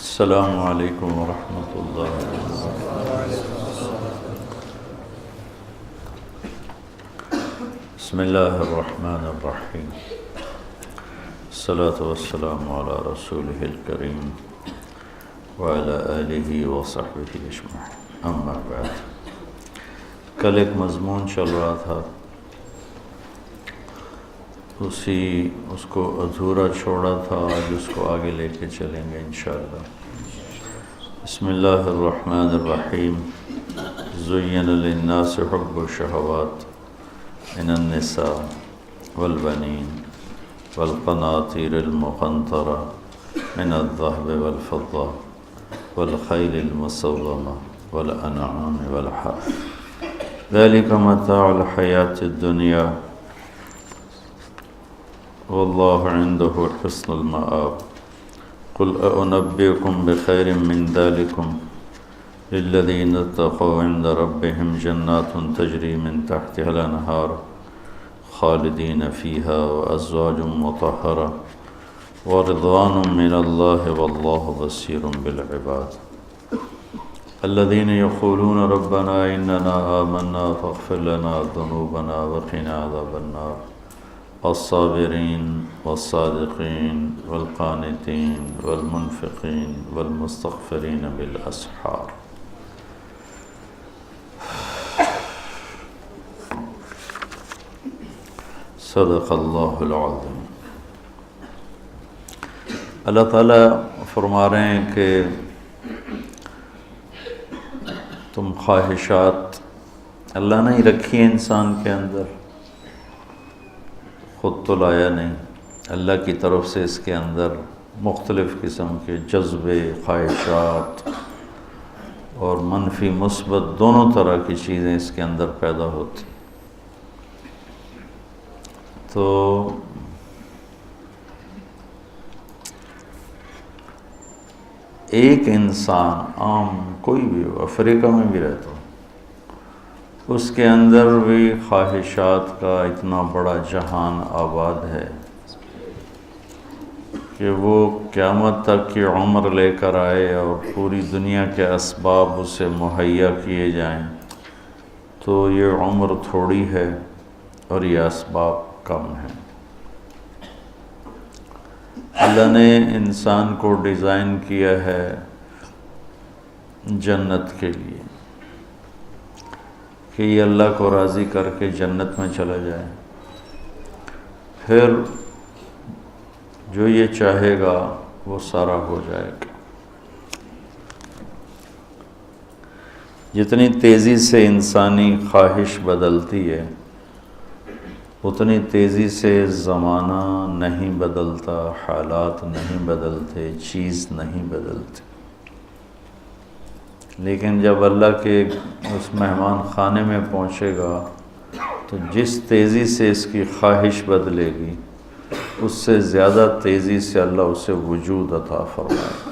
السلام علیکم ورحمۃ اللہ وبرکاتہ۔ بسم اللہ الرحمن الرحیم، الصلاۃ والسلام علی رسولہ الکریم وعلی آلہ وصحبہ اجمعین، اما بعد۔ کل ایک مضمون چل رہا تھا، اس کو ادھورا چھوڑا تھا، آج اس کو آگے لے کے چلیں گے انشاءاللہ۔ بسم اللہ الرحمن الرحیم۔ زین للناس حب الشہوات من النساء والبنین والقناطیر المقنطرہ من الذہب والفضہ والخیل المسومہ والانعام والحرث ذلک متاع الحیاۃ الدنیا واللہ عنده حسن المآب قل أنبئكم بخير من ذلكم للذين اتقوا عند ربهم جنات تجري من تحتها الأنهار خالدين فيها وأزواج مطهرة ورضوان من الله والله بصير بالعباد الذين يقولون ربنا إننا آمنا فاغفر لنا ذنوبنا وقنا عذاب النار الصابرین والصادقین والقانتین والمنفقین والمستغفرین بالاسحار۔ صدق اللہ العظیم۔ اللہ تعالیٰ فرما رہے ہیں کہ تم خواہشات اللہ نے ہی رکھی ہیں انسان کے اندر، خود تو لایا نہیں، اللہ کی طرف سے اس کے اندر مختلف قسم کے جذبے، خواہشات اور منفی مثبت دونوں طرح کی چیزیں اس کے اندر پیدا ہوتی۔ تو ایک انسان عام کوئی بھی ہو، افریقہ میں بھی رہتا ہو، اس کے اندر بھی خواہشات کا اتنا بڑا جہان آباد ہے کہ وہ قیامت تک کی عمر لے کر آئے اور پوری دنیا کے اسباب اسے مہیا کیے جائیں تو یہ عمر تھوڑی ہے اور یہ اسباب کم ہیں۔ اللہ نے انسان کو ڈیزائن کیا ہے جنت کے لیے کہ یہ اللہ کو راضی کر کے جنت میں چلا جائے، پھر جو یہ چاہے گا وہ سارا ہو جائے گا۔ جتنی تیزی سے انسانی خواہش بدلتی ہے اتنی تیزی سے زمانہ نہیں بدلتا، حالات نہیں بدلتے، چیز نہیں بدلتی۔ لیکن جب اللہ کے اس مہمان خانے میں پہنچے گا تو جس تیزی سے اس کی خواہش بدلے گی اس سے زیادہ تیزی سے اللہ اسے وجود عطا فرمائے گا۔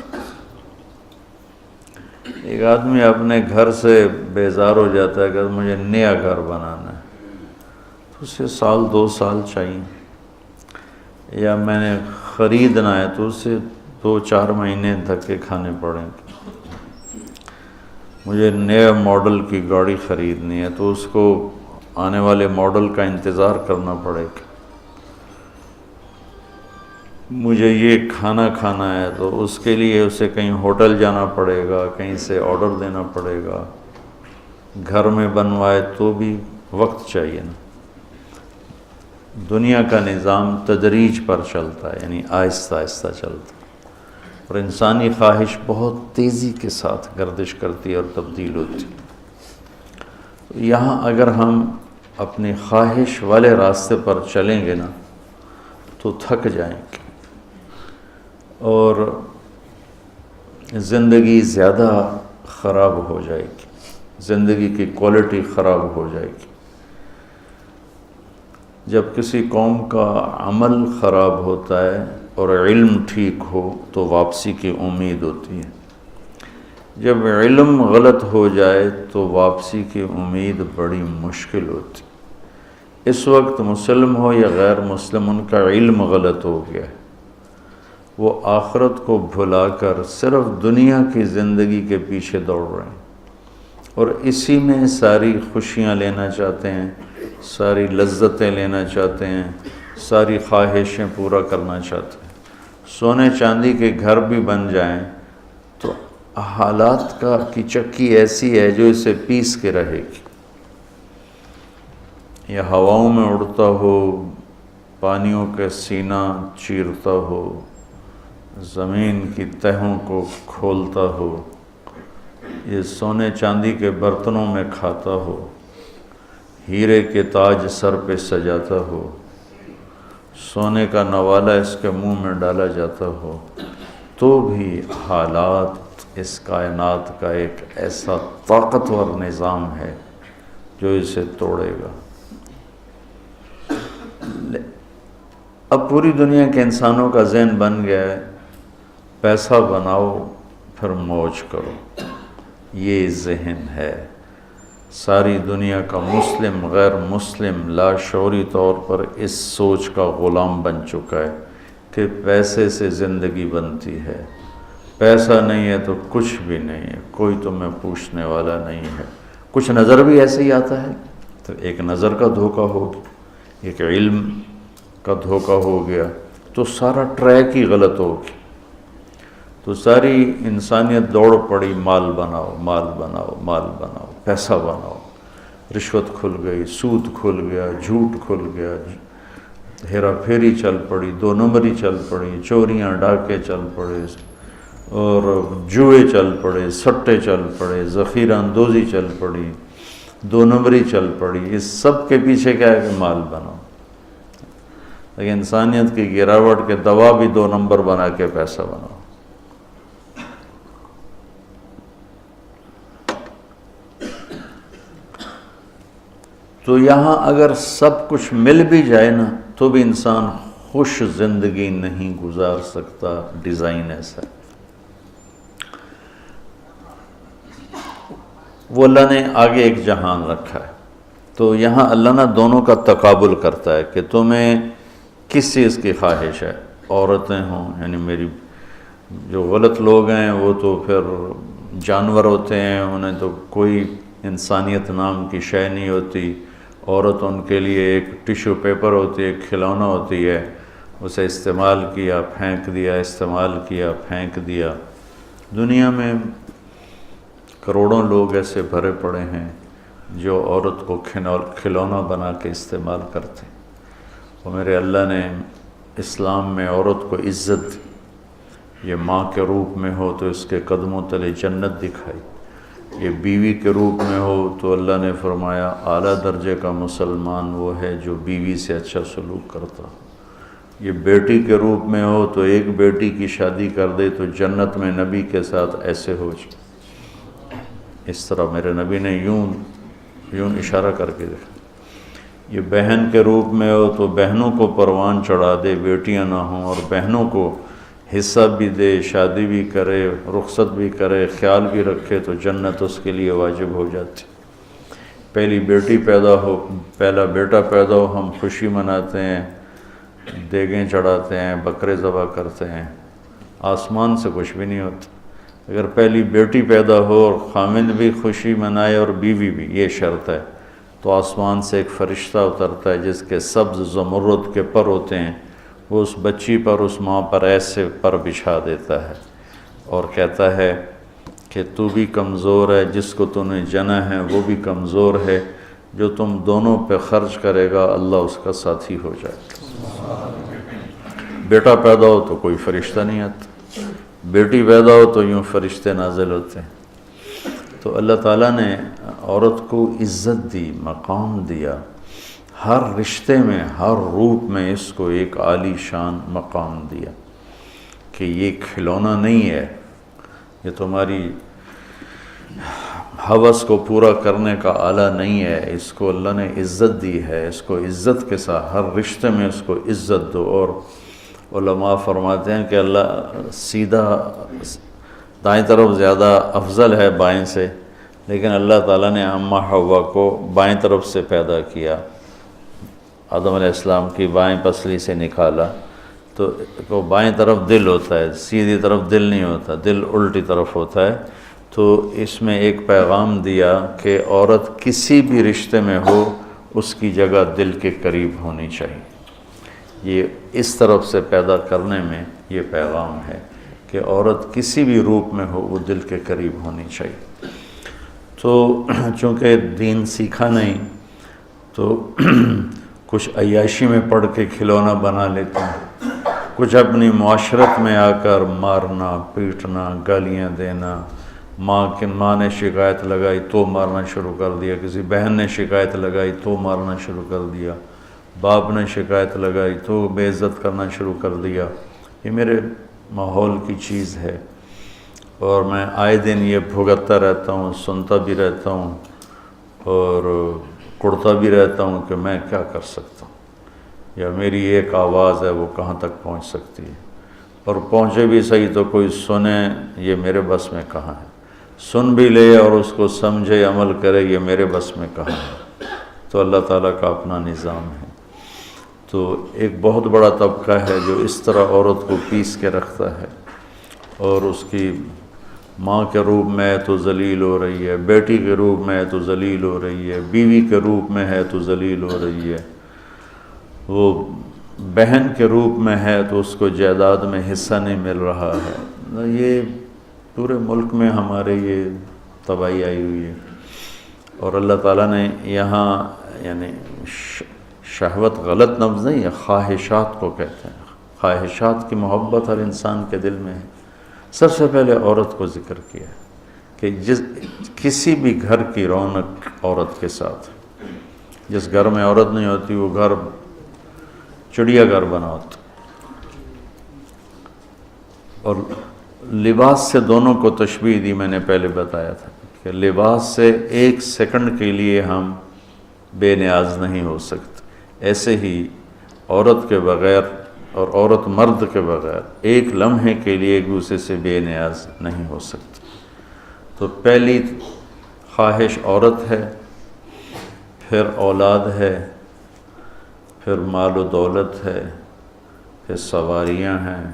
ایک آدمی اپنے گھر سے بیزار ہو جاتا ہے کہ مجھے نیا گھر بنانا ہے، تو اسے 1-2 سال چاہیے، یا میں نے خریدنا ہے تو اسے 2-4 مہینے دھکے کھانے پڑیں گے۔ مجھے نئے ماڈل کی گاڑی خریدنی ہے تو اس کو آنے والے ماڈل کا انتظار کرنا پڑے گا۔ مجھے یہ کھانا کھانا ہے تو اس کے لیے اسے کہیں ہوٹل جانا پڑے گا، کہیں سے آرڈر دینا پڑے گا، گھر میں بنوائے تو بھی وقت چاہیے نا۔ دنیا کا نظام تدریج پر چلتا ہے، یعنی آہستہ آہستہ چلتا ہے، اور انسانی خواہش بہت تیزی کے ساتھ گردش کرتی ہے اور تبدیل ہوتی ہے۔ یہاں اگر ہم اپنی خواہش والے راستے پر چلیں گے نا تو تھک جائیں گے اور زندگی زیادہ خراب ہو جائے گی، زندگی کی کوالٹی خراب ہو جائے گی۔ جب کسی قوم کا عمل خراب ہوتا ہے اور علم ٹھیک ہو تو واپسی کی امید ہوتی ہے، جب علم غلط ہو جائے تو واپسی کی امید بڑی مشکل ہوتی۔ اس وقت مسلم ہو یا غیر مسلم ان کا علم غلط ہو گیا ہے، وہ آخرت کو بھلا کر صرف دنیا کی زندگی کے پیچھے دوڑ رہے ہیں، اور اسی میں ساری خوشیاں لینا چاہتے ہیں، ساری لذتیں لینا چاہتے ہیں، ساری خواہشیں پورا کرنا چاہتے ہیں۔ سونے چاندی کے گھر بھی بن جائیں تو حالات کی چکی ایسی ہے جو اسے پیس کے رہے گی۔ یا ہواؤں میں اڑتا ہو، پانیوں کے سینہ چیرتا ہو، زمین کی تہوں کو کھولتا ہو، یہ سونے چاندی کے برتنوں میں کھاتا ہو، ہیرے کے تاج سر پہ سجاتا ہو، سونے کا نوالہ اس کے منہ میں ڈالا جاتا ہو، تو بھی حالات اس کائنات کا ایک ایسا طاقتور نظام ہے جو اسے توڑے گا۔ اب پوری دنیا کے انسانوں کا ذہن بن گیا ہے پیسہ بناؤ پھر موج کرو، یہ ذہن ہے۔ ساری دنیا کا مسلم غیر مسلم لاشعوری طور پر اس سوچ کا غلام بن چکا ہے کہ پیسے سے زندگی بنتی ہے، پیسہ نہیں ہے تو کچھ بھی نہیں ہے، کوئی تمہیں پوچھنے والا نہیں ہے۔ کچھ نظر بھی ایسے ہی آتا ہے تو ایک نظر کا دھوکہ ہو گیا، ایک علم کا دھوکہ ہو گیا تو سارا ٹریک ہی غلط ہو گیا۔ تو ساری انسانیت دوڑ پڑی، مال بناؤ مال بناؤ مال بناؤ، پیسہ بناؤ، رشوت کھل گئی، سود کھل گیا، جھوٹ کھل گیا، ہیرا پھیری چل پڑی، دو نمبری چل پڑی، چوریاں ڈاکے چل پڑے، اور جوئے چل پڑے، سٹے چل پڑے، ذخیرہ اندوزی چل پڑی، دو نمبری چل پڑی۔ اس سب کے پیچھے کیا ہے کہ مال بناؤ، لیکن انسانیت کی گراوٹ کے دوا بھی دو نمبر بنا کے پیسہ بناؤ۔ تو یہاں اگر سب کچھ مل بھی جائے نا تو بھی انسان خوش زندگی نہیں گزار سکتا، ڈیزائن ایسا ہے۔ وہ اللہ نے آگے ایک جہان رکھا ہے، تو یہاں اللہ نہ دونوں کا تقابل کرتا ہے کہ تمہیں کس چیز کی خواہش ہے۔ عورتیں ہوں، یعنی میری جو غلط لوگ ہیں وہ تو پھر جانور ہوتے ہیں، انہیں تو کوئی انسانیت نام کی شے نہیں ہوتی۔ عورت ان کے لیے ایک ٹیشو پیپر ہوتی ہے، ایک کھلونا ہوتی ہے، اسے استعمال کیا پھینک دیا، استعمال کیا پھینک دیا۔ دنیا میں کروڑوں لوگ ایسے بھرے پڑے ہیں جو عورت کو کھلونا بنا کے استعمال کرتے ہیں۔ اور میرے اللہ نے اسلام میں عورت کو عزت دی، یہ ماں کے روپ میں ہو تو اس کے قدموں تلے جنت دکھائی، یہ بیوی کے روپ میں ہو تو اللہ نے فرمایا اعلیٰ درجے کا مسلمان وہ ہے جو بیوی سے اچھا سلوک کرتا، یہ بیٹی کے روپ میں ہو تو ایک بیٹی کی شادی کر دے تو جنت میں نبی کے ساتھ ایسے ہو جائے۔ اس طرح میرے نبی نے یوں اشارہ کر کے دیکھا۔ یہ بہن کے روپ میں ہو تو بہنوں کو پروان چڑھا دے، بیٹیاں نہ ہوں، اور بہنوں کو حصہ بھی دے، شادی بھی کرے، رخصت بھی کرے، خیال بھی رکھے تو جنت اس کے لیے واجب ہو جاتی۔ پہلی بیٹی پیدا ہو، پہلا بیٹا پیدا ہو، ہم خوشی مناتے ہیں، دیگیں چڑھاتے ہیں، بکرے ذبح کرتے ہیں، آسمان سے کچھ بھی نہیں ہوتا۔ اگر پہلی بیٹی پیدا ہو اور خامند بھی خوشی منائے اور بیوی بھی، یہ شرط ہے، تو آسمان سے ایک فرشتہ اترتا ہے جس کے سبز زمرد کے پر ہوتے ہیں، وہ اس بچی پر، اس ماں پر ایسے پر بچھا دیتا ہے اور کہتا ہے کہ تو بھی کمزور ہے، جس کو تو نے جنا ہے وہ بھی کمزور ہے، جو تم دونوں پہ خرچ کرے گا اللہ اس کا ساتھی ہو جائے گا۔ بیٹا پیدا ہو تو کوئی فرشتہ نہیں آتا، بیٹی پیدا ہو تو یوں فرشتے نازل ہوتے ہیں۔ تو اللہ تعالیٰ نے عورت کو عزت دی، مقام دیا، ہر رشتے میں، ہر روپ میں اس کو ایک عالی شان مقام دیا کہ یہ کھلونا نہیں ہے، یہ تمہاری ہوس کو پورا کرنے کا آلہ نہیں ہے، اس کو اللہ نے عزت دی ہے، اس کو عزت کے ساتھ ہر رشتے میں اس کو عزت دو۔ اور علماء فرماتے ہیں کہ اللہ سیدھا دائیں طرف زیادہ افضل ہے بائیں سے، لیکن اللہ تعالیٰ نے اماں حوا کو بائیں طرف سے پیدا کیا، آدم علیہ السلام کی بائیں پسلی سے نکالا تو کو بائیں طرف دل ہوتا ہے، سیدھی طرف دل نہیں ہوتا، دل الٹی طرف ہوتا ہے۔ تو اس میں ایک پیغام دیا کہ عورت کسی بھی رشتے میں ہو اس کی جگہ دل کے قریب ہونی چاہیے۔ یہ اس طرف سے پیدا کرنے میں یہ پیغام ہے کہ عورت کسی بھی روپ میں ہو وہ دل کے قریب ہونی چاہیے۔ تو چونکہ دین سیکھا نہیں تو کچھ عیاشی میں پڑھ کے کھلونا بنا لیتے ہیں، کچھ اپنی معاشرت میں آ کر مارنا پیٹنا گالیاں دینا، ماں نے شکایت لگائی تو مارنا شروع کر دیا، کسی بہن نے شکایت لگائی تو مارنا شروع کر دیا، باپ نے شکایت لگائی تو بے عزت کرنا شروع کر دیا۔ یہ میرے ماحول کی چیز ہے اور میں آئے دن یہ بھگتتا رہتا ہوں، سنتا بھی رہتا ہوں اور کڑتا بھی رہتا ہوں کہ میں کیا کر سکتا ہوں، یا میری ایک آواز ہے وہ کہاں تک پہنچ سکتی ہے، اور پہنچے بھی صحیح تو کوئی سنے یہ میرے بس میں کہاں ہے، سن بھی لے اور اس کو سمجھے عمل کرے یہ میرے بس میں کہاں ہے۔ تو اللہ تعالیٰ کا اپنا نظام ہے۔ تو ایک بہت بڑا طبقہ ہے جو اس طرح عورت کو پیس کے رکھتا ہے اور اس کی ماں کے روپ میں ہے تو ذلیل ہو رہی ہے، بیٹی کے روپ میں ہے تو ذلیل ہو رہی ہے، بیوی کے روپ میں ہے تو ذلیل ہو رہی ہے، وہ بہن کے روپ میں ہے تو اس کو جائیداد میں حصہ نہیں مل رہا ہے۔ یہ پورے ملک میں ہمارے یہ تباہی آئی ہوئی ہے، اور اللہ تعالیٰ نے یہاں یعنی شہوت غلط لفظ نہیں ہے، خواہشات کو کہتے ہیں، خواہشات کی محبت ہر انسان کے دل میں ہے۔ سب سے پہلے عورت کو ذکر کیا ہے کہ کسی بھی گھر کی رونق عورت کے ساتھ، جس گھر میں عورت نہیں ہوتی وہ گھر چڑیا گھر بنا ہوتا۔ اور لباس سے دونوں کو تشبیہ دی، میں نے پہلے بتایا تھا کہ لباس سے ایک سیکنڈ کے لیے ہم بے نیاز نہیں ہو سکتے، ایسے ہی عورت کے بغیر اور عورت مرد کے بغیر ایک لمحے کے لیے ایک دوسرے سے بے نیاز نہیں ہو سکتے۔ تو پہلی خواہش عورت ہے، پھر اولاد ہے، پھر مال و دولت ہے، پھر سواریاں ہیں،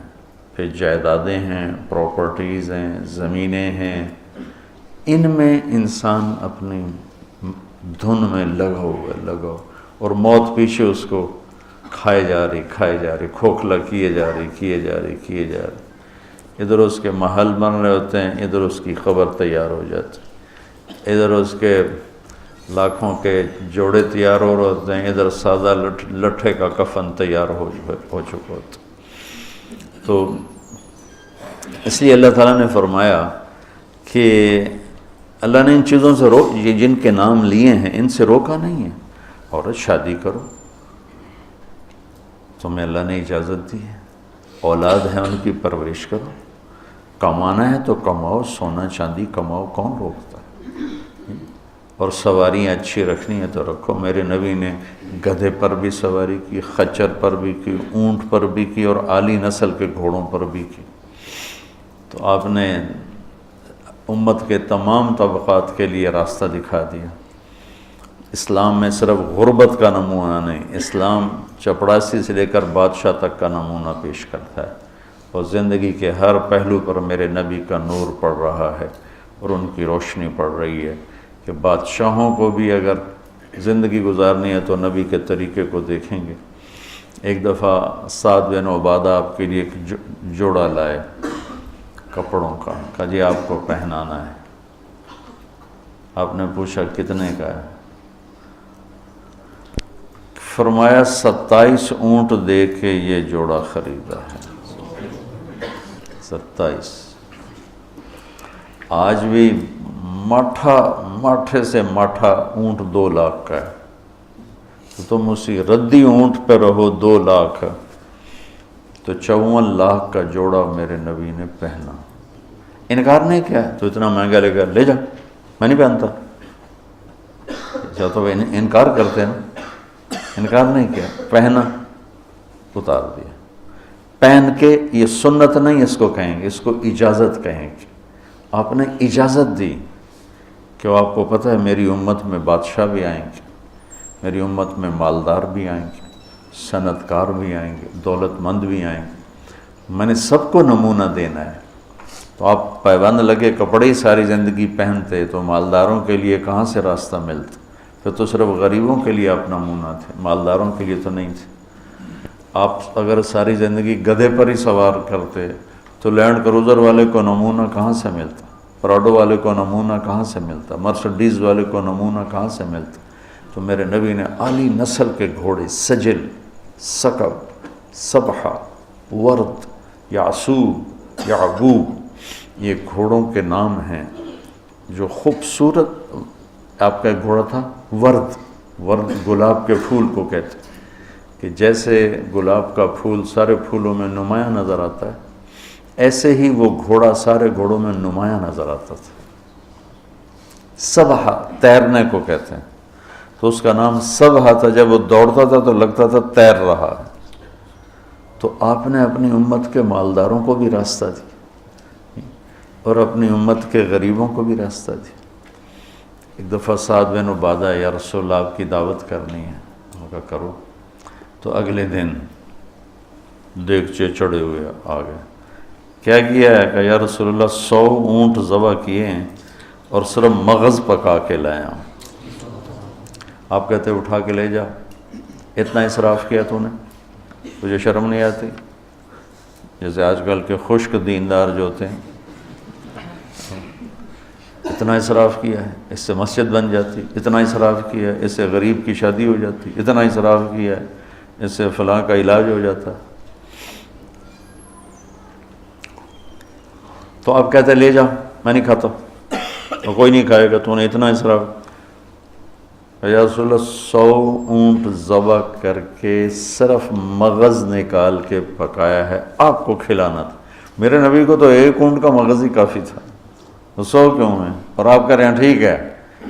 پھر جائیدادیں ہیں، پراپرٹیز ہیں، زمینیں ہیں۔ ان میں انسان اپنی دھن میں لگا ہوا اور موت پیچھے اس کو کھائے جا رہی، کھوکھلا کیے جا رہی۔ ادھر اس کے محل بن رہے ہوتے ہیں، ادھر اس کی قبر تیار ہو جاتی، ادھر اس کے لاکھوں کے جوڑے تیار ہو رہے ہوتے ہیں، ادھر سادہ لٹھے کا کفن تیار ہو چکا ہوتا۔ تو اس لیے اللہ تعالیٰ نے فرمایا کہ اللہ نے ان چیزوں سے یہ جن کے نام لیے ہیں ان سے روکا نہیں ہے۔ عورت شادی کرو، تمہیں اللہ نے اجازت دی ہے، اولاد ہے ان کی پرورش کرو، کمانا ہے تو کماؤ، سونا چاندی کماؤ، کون روکتا ہے، اور سواریاں اچھی رکھنی ہے تو رکھو۔ میرے نبی نے گدھے پر بھی سواری کی، خچر پر بھی کی، اونٹ پر بھی کی، اور اعلی نسل کے گھوڑوں پر بھی کی۔ تو آپ نے امت کے تمام طبقات کے لیے راستہ دکھا دیا۔ اسلام میں صرف غربت کا نمونہ نہیں، اسلام چپڑاسی سے لے کر بادشاہ تک کا نمونہ پیش کرتا ہے، اور زندگی کے ہر پہلو پر میرے نبی کا نور پڑ رہا ہے اور ان کی روشنی پڑ رہی ہے کہ بادشاہوں کو بھی اگر زندگی گزارنی ہے تو نبی کے طریقے کو دیکھیں گے۔ ایک دفعہ سعد بن عبادہ آپ کے لیے ایک جوڑا لائے کپڑوں کا، کہا جی آپ کو پہنانا ہے۔ آپ نے پوچھا کتنے کا ہے؟ فرمایا 27 اونٹ دے کے یہ جوڑا خریدا ہے۔ 27۔ آج بھی ماٹھے سے ماٹھا اونٹ 2 لاکھ کا ہے، تو تم اسی ردی اونٹ پہ رہو، 2 لاکھ تو 54 لاکھ کا جوڑا میرے نبی نے پہنا۔ انکار نہیں کیا، تو اتنا مہنگا لے کر لے جا، میں نہیں پہنتا، تو انکار کرتے ہیں نا، انکار نہیں کیا، پہنا، اتار دیا۔ پہن کے یہ سنت نہیں اس کو کہیں گے، اس کو اجازت کہیں گے۔ آپ نے اجازت دی کہ وہ آپ کو پتہ ہے میری امت میں بادشاہ بھی آئیں گے، میری امت میں مالدار بھی آئیں گے، صنعت کار بھی آئیں گے، دولت مند بھی آئیں گے، میں نے سب کو نمونہ دینا ہے۔ تو آپ پیبند لگے کپڑے ہی ساری زندگی پہنتے تو مالداروں کے لیے کہاں سے راستہ ملتا؟ پھر تو صرف غریبوں کے لیے آپ نمونہ تھے، مالداروں کے لیے تو نہیں تھے۔ آپ اگر ساری زندگی گدھے پر ہی سوار کرتے تو لینڈ کروزر والے کو نمونہ کہاں سے ملتا؟ پراڈو والے کو نمونہ کہاں سے ملتا؟ مرسڈیز والے کو نمونہ کہاں سے ملتا؟ تو میرے نبی نے اعلی نسل کے گھوڑے سجل، سکب، سبحہ، ورد، یعصوب، یعقوب، یہ گھوڑوں کے نام ہیں جو خوبصورت۔ آپ کا ایک گھوڑا تھا ورد، ورد گلاب کے پھول کو کہتے کہ جیسے گلاب کا پھول سارے پھولوں میں نمایاں نظر آتا ہے، ایسے ہی وہ گھوڑا سارے گھوڑوں میں نمایاں نظر آتا تھا۔ سبحہ تیرنے کو کہتے ہیں، تو اس کا نام سبحہ تھا۔ جب وہ دوڑتا تھا تو لگتا تھا تیر رہا ہے۔ تو آپ نے اپنی امت کے مالداروں کو بھی راستہ دیا اور اپنی امت کے غریبوں کو بھی راستہ دیا۔ ایک دفعہ سعد بن عبادہ، یا رسول اللہ آپ کی دعوت کرنی ہے، انہوں نے کہا کرو۔ تو اگلے دن دیگچے چڑھے ہوئے آ گئے، کیا کیا ہے؟ کہ یا رسول اللہ 100 اونٹ ذبح کیے ہیں اور صرف مغز پکا کے لائے ہوں۔ آپ کہتے اٹھا کے لے جا، اتنا اسراف کیا تو نے، تجھے شرم نہیں آتی؟ جیسے آج کل کے خشک دیندار جو ہوتے ہیں، اتنا اسراف کیا ہے، اس سے مسجد بن جاتی، اتنا اسراف کیا ہے، اس سے غریب کی شادی ہو جاتی، اتنا اسراف کیا ہے، اس سے فلاں کا علاج ہو جاتا ہے۔ تو آپ کہتے لے جا، میں نہیں کھاتا، اور کوئی نہیں کھائے گا، تو نے اتنا اسراف۔ یا رسول اللہ 100 اونٹ ذبح کر کے صرف مغز نکال کے پکایا ہے، آپ کو کھلانا تھا۔ میرے نبی کو تو 1 اونٹ کا مغز ہی کافی تھا، 100 کیوں ہیں؟ اور آپ کہہ رہے ہیں ٹھیک ہے۔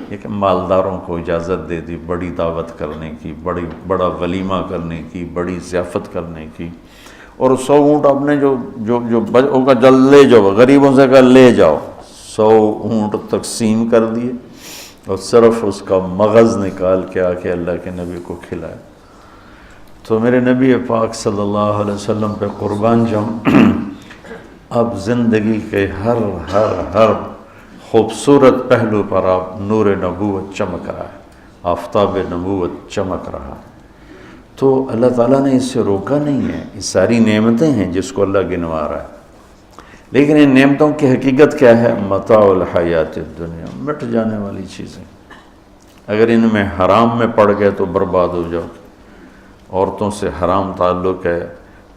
لیکن مالداروں کو اجازت دے دی بڑی دعوت کرنے کی، بڑا ولیمہ کرنے کی، بڑی ضیافت کرنے کی۔ اور 100 اونٹ آپ نے جو جل لے جاؤ، غریبوں سے کہا لے جاؤ، 100 اونٹ تقسیم کر دیے اور صرف اس کا مغز نکال کے آ کے اللہ کے نبی کو کھلایا۔ تو میرے نبی پاک صلی اللہ علیہ وسلم پہ قربان جاؤں، اب زندگی کے ہر خوبصورت پہلو پر آپ نور نبوت چمک رہا ہے، آفتاب نبوت چمک رہا ہے۔ تو اللہ تعالیٰ نے اس سے روکا نہیں ہے، یہ ساری نعمتیں ہیں جس کو اللہ گنوا رہا ہے، لیکن ان نعمتوں کی حقیقت کیا ہے؟ متاع الحیات الدنیا، مٹ جانے والی چیزیں۔ اگر ان میں حرام میں پڑ گئے تو برباد ہو جاؤ۔ عورتوں سے حرام تعلق ہے،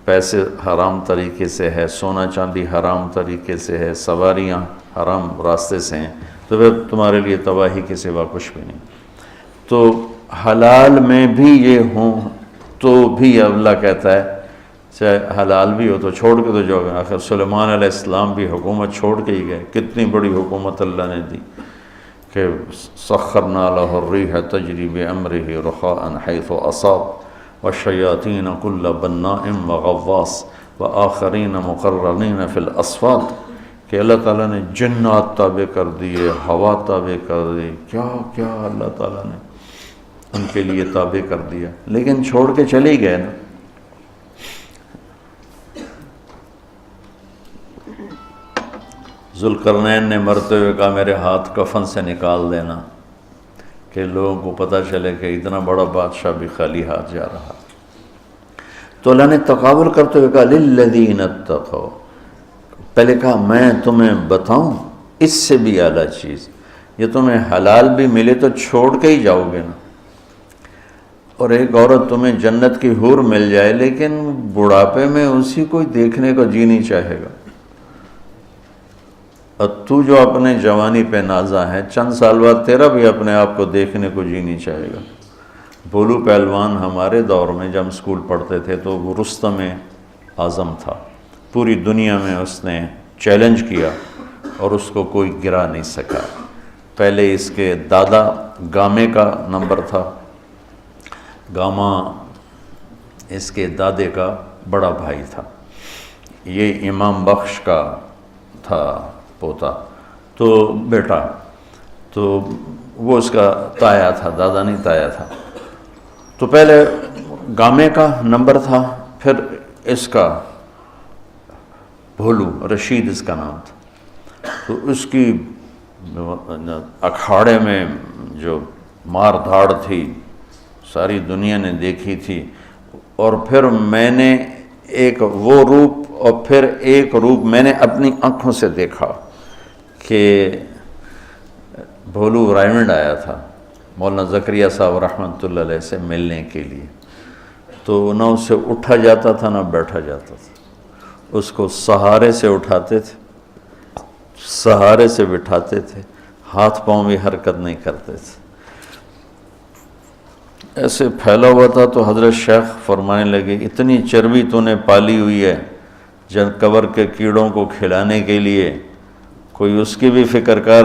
پیسے حرام طریقے سے ہے، سونا چاندی حرام طریقے سے ہے، سواریاں حرام راستے سے ہیں، تو پھر تمہارے لیے تباہی کے سوا کچھ بھی نہیں۔ تو حلال میں بھی یہ ہوں تو بھی اللہ کہتا ہے چاہے حلال بھی ہو تو چھوڑ کے تو جاؤ گے۔ آخر سلیمان علیہ السلام بھی حکومت چھوڑ کے ہی گئے، کتنی بڑی حکومت اللہ نے دی کہ سخرنا لہ الریح تجری بامرہ رخاء حیث اصاب والشیاطین کل بناء وغواص وآخرین مقرنین فی الاسفاد، کہ اللہ تعالیٰ نے جنات تابع کر دیے، ہوا تابع کر دی، کیا کیا اللہ تعالیٰ نے ان کے لیے تابع کر دیا، لیکن چھوڑ کے چلے گئے نا۔ ذوالقرنین نے مرتے ہوئے کہا میرے ہاتھ کفن سے نکال دینا کہ لوگوں کو پتہ چلے کہ اتنا بڑا بادشاہ بھی خالی ہاتھ جا رہا۔ تو اللہ نے تقابل کرتے ہوئے کہا للذین اتقوا، پہلے کہا میں تمہیں بتاؤں اس سے بھی اعلیٰ چیز، یہ تمہیں حلال بھی ملے تو چھوڑ کے ہی جاؤ گے نا۔ اور ایک عورت تمہیں جنت کی حور مل جائے لیکن بڑھاپے میں اسی کو دیکھنے کو جی نہیں چاہے گا، اور تو جو اپنے جوانی پہ نازا ہے چند سال بعد تیرا بھی اپنے آپ کو دیکھنے کو جی نہیں چاہے گا۔ بولو پہلوان ہمارے دور میں جب اسکول پڑھتے تھے تو وہ رستم اعظم تھا، پوری دنیا میں اس نے چیلنج کیا اور اس کو کوئی گرا نہیں سکا۔ پہلے اس کے دادا گامے کا نمبر تھا، گاما اس کے دادے کا بڑا بھائی تھا، یہ امام بخش کا تھا پوتا، تو بیٹا، تو وہ اس کا تایا تھا، دادا نہیں تایا تھا۔ تو پہلے گامے کا نمبر تھا، پھر اس کا بھولو رشید اس کا نام تھا، تو اس کی اکھاڑے میں جو مار دھاڑ تھی ساری دنیا نے دیکھی تھی، اور پھر میں نے ایک وہ روپ اور پھر ایک روپ میں نے اپنی آنکھوں سے دیکھا کہ بھولو رائمنڈ آیا تھا مولانا زکریا صاحب رحمۃ اللہ علیہ سے ملنے کے لیے، تو نہ اسے اٹھا جاتا تھا نہ بیٹھا جاتا تھا، اس کو سہارے سے اٹھاتے تھے، سہارے سے بٹھاتے تھے، ہاتھ پاؤں بھی حرکت نہیں کرتے تھے، ایسے پھیلا ہوا تھا۔ تو حضرت شیخ فرمانے لگے اتنی چربی تو نے پالی ہوئی ہے جن قبر کے کیڑوں کو کھلانے کے لیے، کوئی اس کی بھی فکر کر۔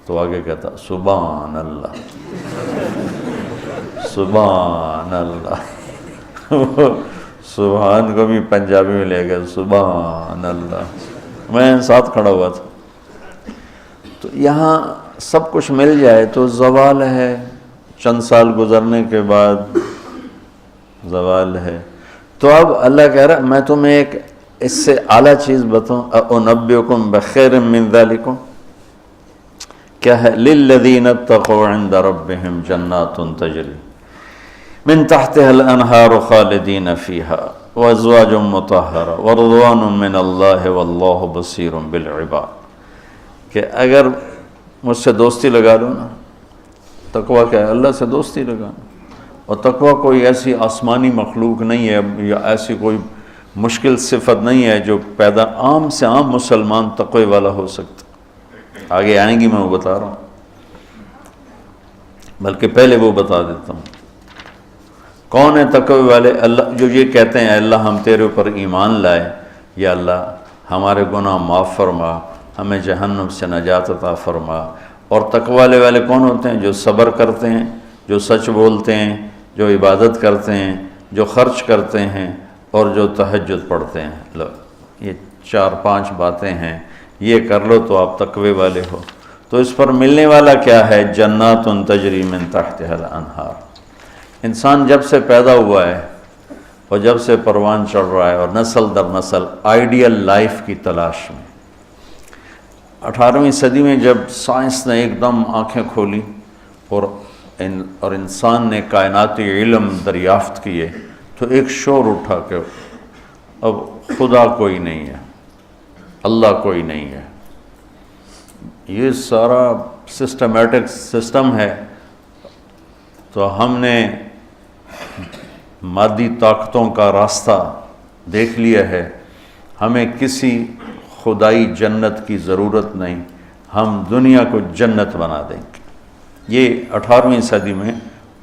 تو آگے کہتا سبحان اللہ سبحان اللہ، سبحان کو بھی پنجابی میں لے گئے سبحان اللہ، میں ساتھ کھڑا ہوا تھا۔ تو یہاں سب کچھ مل جائے تو زوال ہے، چند سال گزرنے کے بعد زوال ہے۔ تو اب اللہ کہہ رہا میں تمہیں ایک اس سے اعلیٰ چیز بتاؤں، انبئکم بخیر من ذالکم، کیا ہے؟ للذین اتقوا عند ربہم جنات تجری من تحتها الانہار خالدین فیہا وازواج مطہرہ ورضوان من اللہ واللہ بصیر بالعباد، کہ اگر مجھ سے دوستی لگا لو نا، تقویٰ کیا ہے؟ اللہ سے دوستی لگانا، اور تقویٰ کوئی ایسی آسمانی مخلوق نہیں ہے یا ایسی کوئی مشکل صفت نہیں ہے جو پیدا عام سے عام مسلمان تقوی والا ہو سکتا، آگے آئیں گی میں وہ بتا رہا ہوں، بلکہ پہلے وہ بتا دیتا ہوں کون ہے تقوی والے۔ اللہ جو یہ کہتے ہیں اللہ ہم تیرے اوپر ایمان لائے، یا اللہ ہمارے گناہ معاف فرما، ہمیں جہنم سے نجات عطا فرما۔ اور تقوی والے کون ہوتے ہیں؟ جو صبر کرتے ہیں، جو سچ بولتے ہیں، جو عبادت کرتے ہیں، جو خرچ کرتے ہیں، اور جو تہجد پڑھتے ہیں۔ لو یہ 4-5 باتیں ہیں، یہ کر لو تو آپ تقوی والے ہو۔ تو اس پر ملنے والا کیا ہے؟ جنات تجری من تحتها الانہار۔ انسان جب سے پیدا ہوا ہے اور جب سے پروان چڑھ رہا ہے اور نسل در نسل آئیڈیل لائف کی تلاش میں، 18ویں صدی میں جب سائنس نے ایک دم آنکھیں کھولی اور انسان نے کائناتی علم دریافت کیے، تو ایک شور اٹھا کہ اب خدا کوئی نہیں ہے، اللہ کوئی نہیں ہے، یہ سارا سسٹمیٹک سسٹم ہے۔ تو ہم نے مادی طاقتوں کا راستہ دیکھ لیا ہے، ہمیں کسی خدائی جنت کی ضرورت نہیں، ہم دنیا کو جنت بنا دیں گے۔ یہ 18ویں صدی میں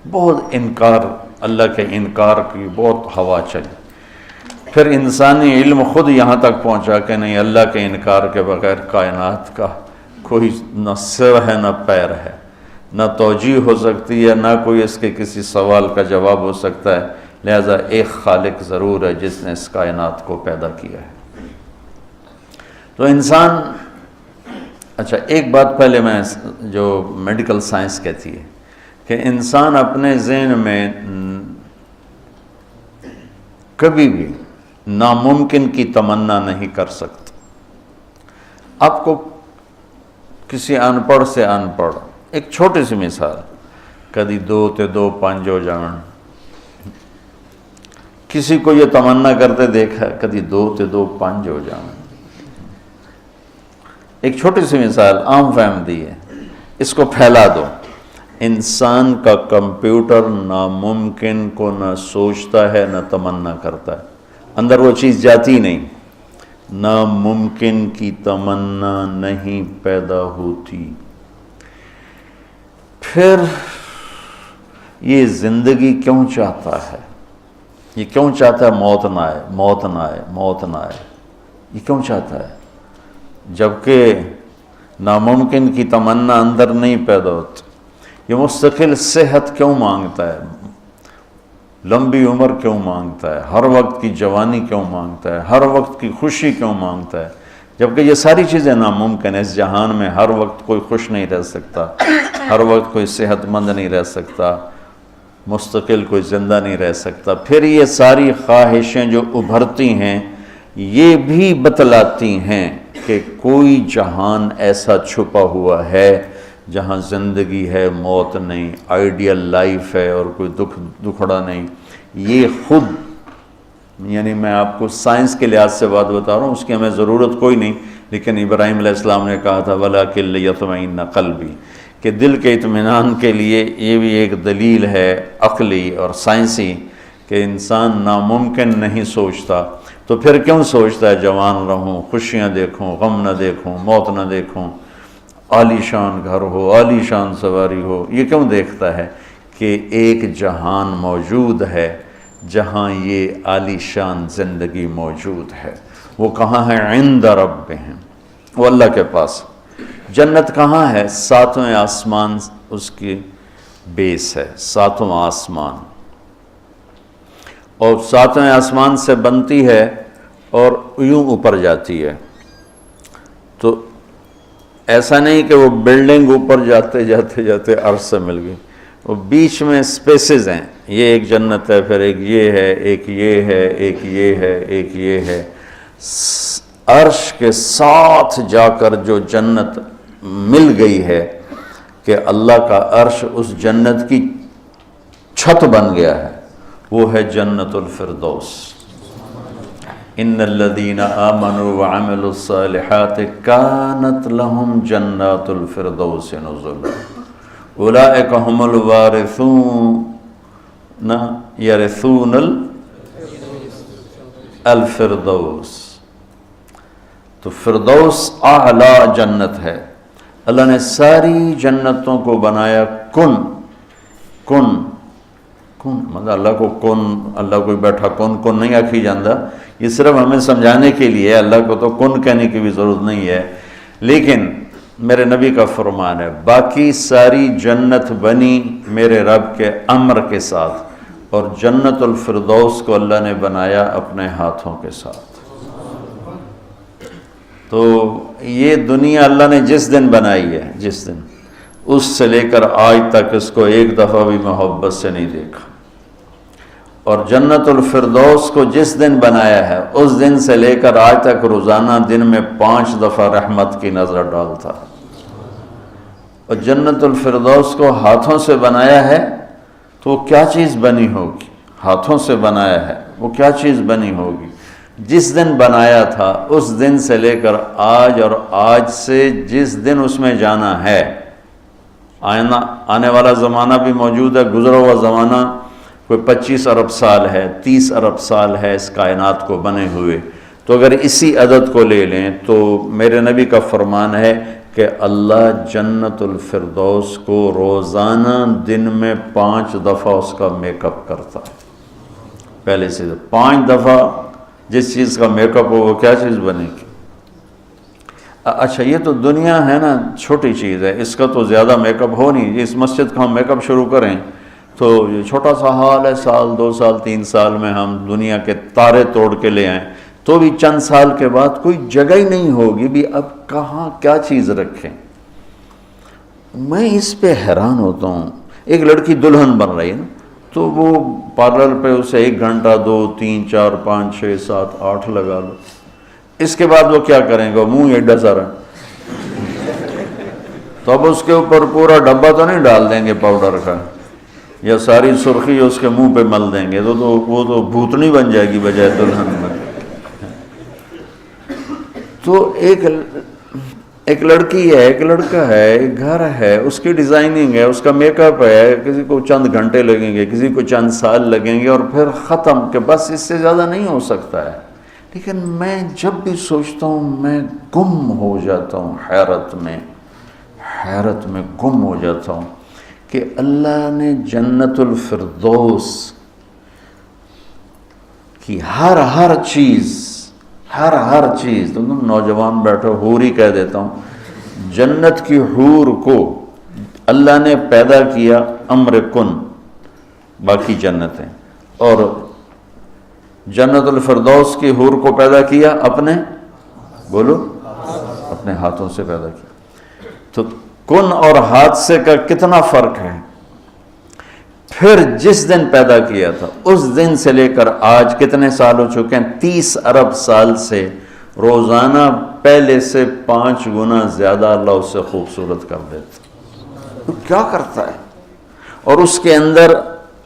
بہت انکار، اللہ کے انکار کی بہت ہوا چلی۔ پھر انسانی علم خود یہاں تک پہنچا کہ نہیں، اللہ کے انکار کے بغیر کائنات کا کوئی نہ سر ہے نہ پیر ہے، نہ توجیہ ہو سکتی ہے، نہ کوئی اس کے کسی سوال کا جواب ہو سکتا ہے، لہذا ایک خالق ضرور ہے جس نے اس کائنات کو پیدا کیا ہے۔ تو انسان، اچھا ایک بات پہلے میں جو میڈیکل سائنس کہتی ہے کہ انسان اپنے ذہن میں کبھی بھی ناممکن کی تمنا نہیں کر سکتا۔ آپ کو کسی ان پڑھ سے ان پڑھ، ایک چھوٹی سی مثال، کدی 2 تے 2 5 ہو جان، کسی کو یہ تمنا کرتے دیکھا کدی 2 تے 2 5 ہو جان؟ ایک چھوٹی سی مثال عام فہم دی ہے، اس کو پھیلا دو۔ انسان کا کمپیوٹر ناممکن کو نہ سوچتا ہے نہ تمنا کرتا ہے، اندر وہ چیز جاتی نہیں، ناممکن کی تمنا نہیں پیدا ہوتی۔ پھر یہ زندگی کیوں چاہتا ہے؟ یہ کیوں چاہتا ہے موت نہ آئے، موت نہ آئے، موت نہ آئے؟ یہ کیوں چاہتا ہے جبکہ ناممکن کی تمنا اندر نہیں پیدا ہوتی؟ یہ مستقل صحت کیوں مانگتا ہے، لمبی عمر کیوں مانگتا ہے، ہر وقت کی جوانی کیوں مانگتا ہے، ہر وقت کی خوشی کیوں مانگتا ہے، جبکہ یہ ساری چیزیں ناممکن ہیں؟ اس جہان میں ہر وقت کوئی خوش نہیں رہ سکتا، ہر وقت کوئی صحت مند نہیں رہ سکتا، مستقل کوئی زندہ نہیں رہ سکتا۔ پھر یہ ساری خواہشیں جو ابھرتی ہیں یہ بھی بتلاتی ہیں کہ کوئی جہان ایسا چھپا ہوا ہے جہاں زندگی ہے، موت نہیں، آئیڈیل لائف ہے اور کوئی دکھڑا نہیں۔ یہ خود، یعنی میں آپ کو سائنس کے لحاظ سے بات بتا رہا ہوں، اس کی ہمیں ضرورت کوئی نہیں، لیکن ابراہیم علیہ السلام نے کہا تھا وَلَٰكِن لِيَطْمَئِنَّ قَلْبِي، کہ دل کے اطمینان کے لیے یہ بھی ایک دلیل ہے عقلی اور سائنسی کہ انسان ناممکن نہیں سوچتا، تو پھر کیوں سوچتا ہے جوان رہوں، خوشیاں دیکھوں، غم نہ دیکھوں، موت نہ دیکھوں، عالی شان گھر ہو، عالی شان سواری ہو، یہ کیوں دیکھتا ہے؟ کہ ایک جہان موجود ہے جہاں یہ عالی شان زندگی موجود ہے۔ وہ کہاں ہے؟ عند ربہم، وہ اللہ کے پاس۔ جنت کہاں ہے؟ ساتویں آسمان اس کی بیس ہے، ساتواں آسمان، اور ساتویں آسمان سے بنتی ہے اور یوں اوپر جاتی ہے۔ تو ایسا نہیں کہ وہ بلڈنگ اوپر جاتے جاتے جاتے عرش سے مل گئی، وہ بیچ میں سپیسز ہیں، یہ ایک جنت ہے، پھر ایک یہ ہے، ایک یہ ہے، ایک یہ ہے، ایک یہ ہے۔ عرش کے ساتھ جا کر جو جنت مل گئی ہے کہ اللہ کا عرش اس جنت کی چھت بن گیا ہے، وہ ہے جنت الفردوس۔ ان الذین آمنوا وعملوا الصالحات کانت لهم جنات الفردوس نزلا اولئک هم الوارثون یرثون الفردوس۔ تو فردوس اعلیٰ جنت ہے۔ اللہ نے ساری جنتوں کو بنایا کن کن کن، مطلب اللہ کو کن، اللہ کوئی بیٹھا کن کن نہیں آکھی جاندہ، یہ صرف ہمیں سمجھانے کے لیے، اللہ کو تو کن کہنے کی بھی ضرورت نہیں ہے، لیکن میرے نبی کا فرمان ہے باقی ساری جنت بنی میرے رب کے امر کے ساتھ، اور جنت الفردوس کو اللہ نے بنایا اپنے ہاتھوں کے ساتھ۔ تو یہ دنیا اللہ نے جس دن بنائی ہے، جس دن، اس سے لے کر آج تک اس کو ایک دفعہ بھی محبت سے نہیں دیکھا، اور جنت الفردوس کو جس دن بنایا ہے اس دن سے لے کر آج تک روزانہ دن میں 5 دفعہ رحمت کی نظر ڈالتا ہے۔ اور جنت الفردوس کو ہاتھوں سے بنایا ہے تو وہ کیا چیز بنی ہوگی؟ ہاتھوں سے بنایا ہے، وہ کیا چیز بنی ہوگی؟ جس دن بنایا تھا اس دن سے لے کر آج، اور آج سے جس دن اس میں جانا ہے، آنے والا زمانہ بھی موجود ہے، گزرا ہوا زمانہ کوئی 25 ارب سال ہے، 30 ارب سال ہے اس کائنات کو بنے ہوئے، تو اگر اسی عدد کو لے لیں تو میرے نبی کا فرمان ہے کہ اللہ جنت الفردوس کو روزانہ دن میں 5 دفعہ اس کا میک اپ کرتا ہے۔ پہلے سے 5 دفعہ جس چیز کا میک اپ ہو وہ کیا چیز بنے گی؟ اچھا یہ تو دنیا ہے نا، چھوٹی چیز ہے، اس کا تو زیادہ میک اپ ہو نہیں۔ اس مسجد کا ہم میک اپ شروع کریں تو یہ چھوٹا سا حال ہے، سال 2 سال 3 سال میں ہم دنیا کے تارے توڑ کے لے آئیں تو بھی چند سال کے بعد کوئی جگہ ہی نہیں ہوگی بھی اب کہاں کیا چیز رکھیں۔ میں اس پہ حیران ہوتا ہوں، ایک لڑکی دلہن بن رہی ہے نا، تو وہ پارلر پہ اسے 1 گھنٹہ 2 3 4 5 6 7 8 لگا لو، اس کے بعد وہ کیا کریں گے؟ منہ ایڈا سارا، تو اب اس کے اوپر پورا ڈبہ تو نہیں ڈال دیں گے پاؤڈر کا، یا ساری سرخی اس کے منہ پہ مل دیں گے، تو وہ تو بھوتنی بن جائے گی بجائے دلہن میں۔ تو ایک لڑکی ہے، ایک لڑکا ہے، ایک گھر ہے، اس کی ڈیزائننگ ہے، اس کا میک اپ ہے، کسی کو چند گھنٹے لگیں گے، کسی کو چند سال لگیں گے، اور پھر ختم، کہ بس اس سے زیادہ نہیں ہو سکتا ہے۔ لیکن میں جب بھی سوچتا ہوں میں گم ہو جاتا ہوں، حیرت میں گم ہو جاتا ہوں کہ اللہ نے جنت الفردوس کی ہر چیز، تم نوجوان بیٹھو، حور ہی کہہ دیتا ہوں، جنت کی حور کو اللہ نے پیدا کیا امر کن، باقی جنتیں، اور جنت الفردوس کی حور کو پیدا کیا اپنے ہاتھوں سے پیدا کیا۔ تو کن اور حادثے کا کتنا فرق ہے؟ پھر جس دن پیدا کیا تھا اس دن سے لے کر آج کتنے سال ہو چکے ہیں؟ 30 ارب سال سے روزانہ پہلے سے 5 گنا زیادہ اللہ اسے خوبصورت کر دیتا۔ تو کیا کرتا ہے؟ اور اس کے اندر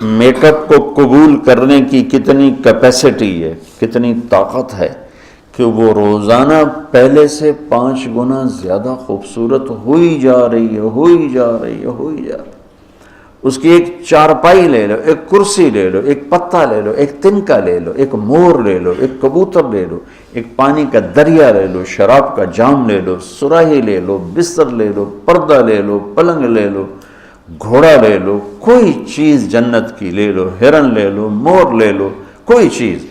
میک اپ کو قبول کرنے کی کتنی کیپیسٹی ہے، کتنی طاقت ہے کہ وہ روزانہ پہلے سے 5 گنا زیادہ خوبصورت ہوئی جا رہی ہے، ہوئی جا رہی ہے، ہوئی جا رہی ہے۔ اس کی ایک چارپائی لے لو، ایک کرسی لے لو، ایک پتا لے لو، ایک تنکا لے لو، ایک مور لے لو، ایک کبوتر لے لو، ایک پانی کا دریا لے لو، شراب کا جام لے لو، سراہی لے لو، بستر لے لو، پردہ لے لو، پلنگ لے لو، گھوڑا لے لو، کوئی چیز جنت کی لے لو، ہرن لے لو، مور لے لو، کوئی چیز،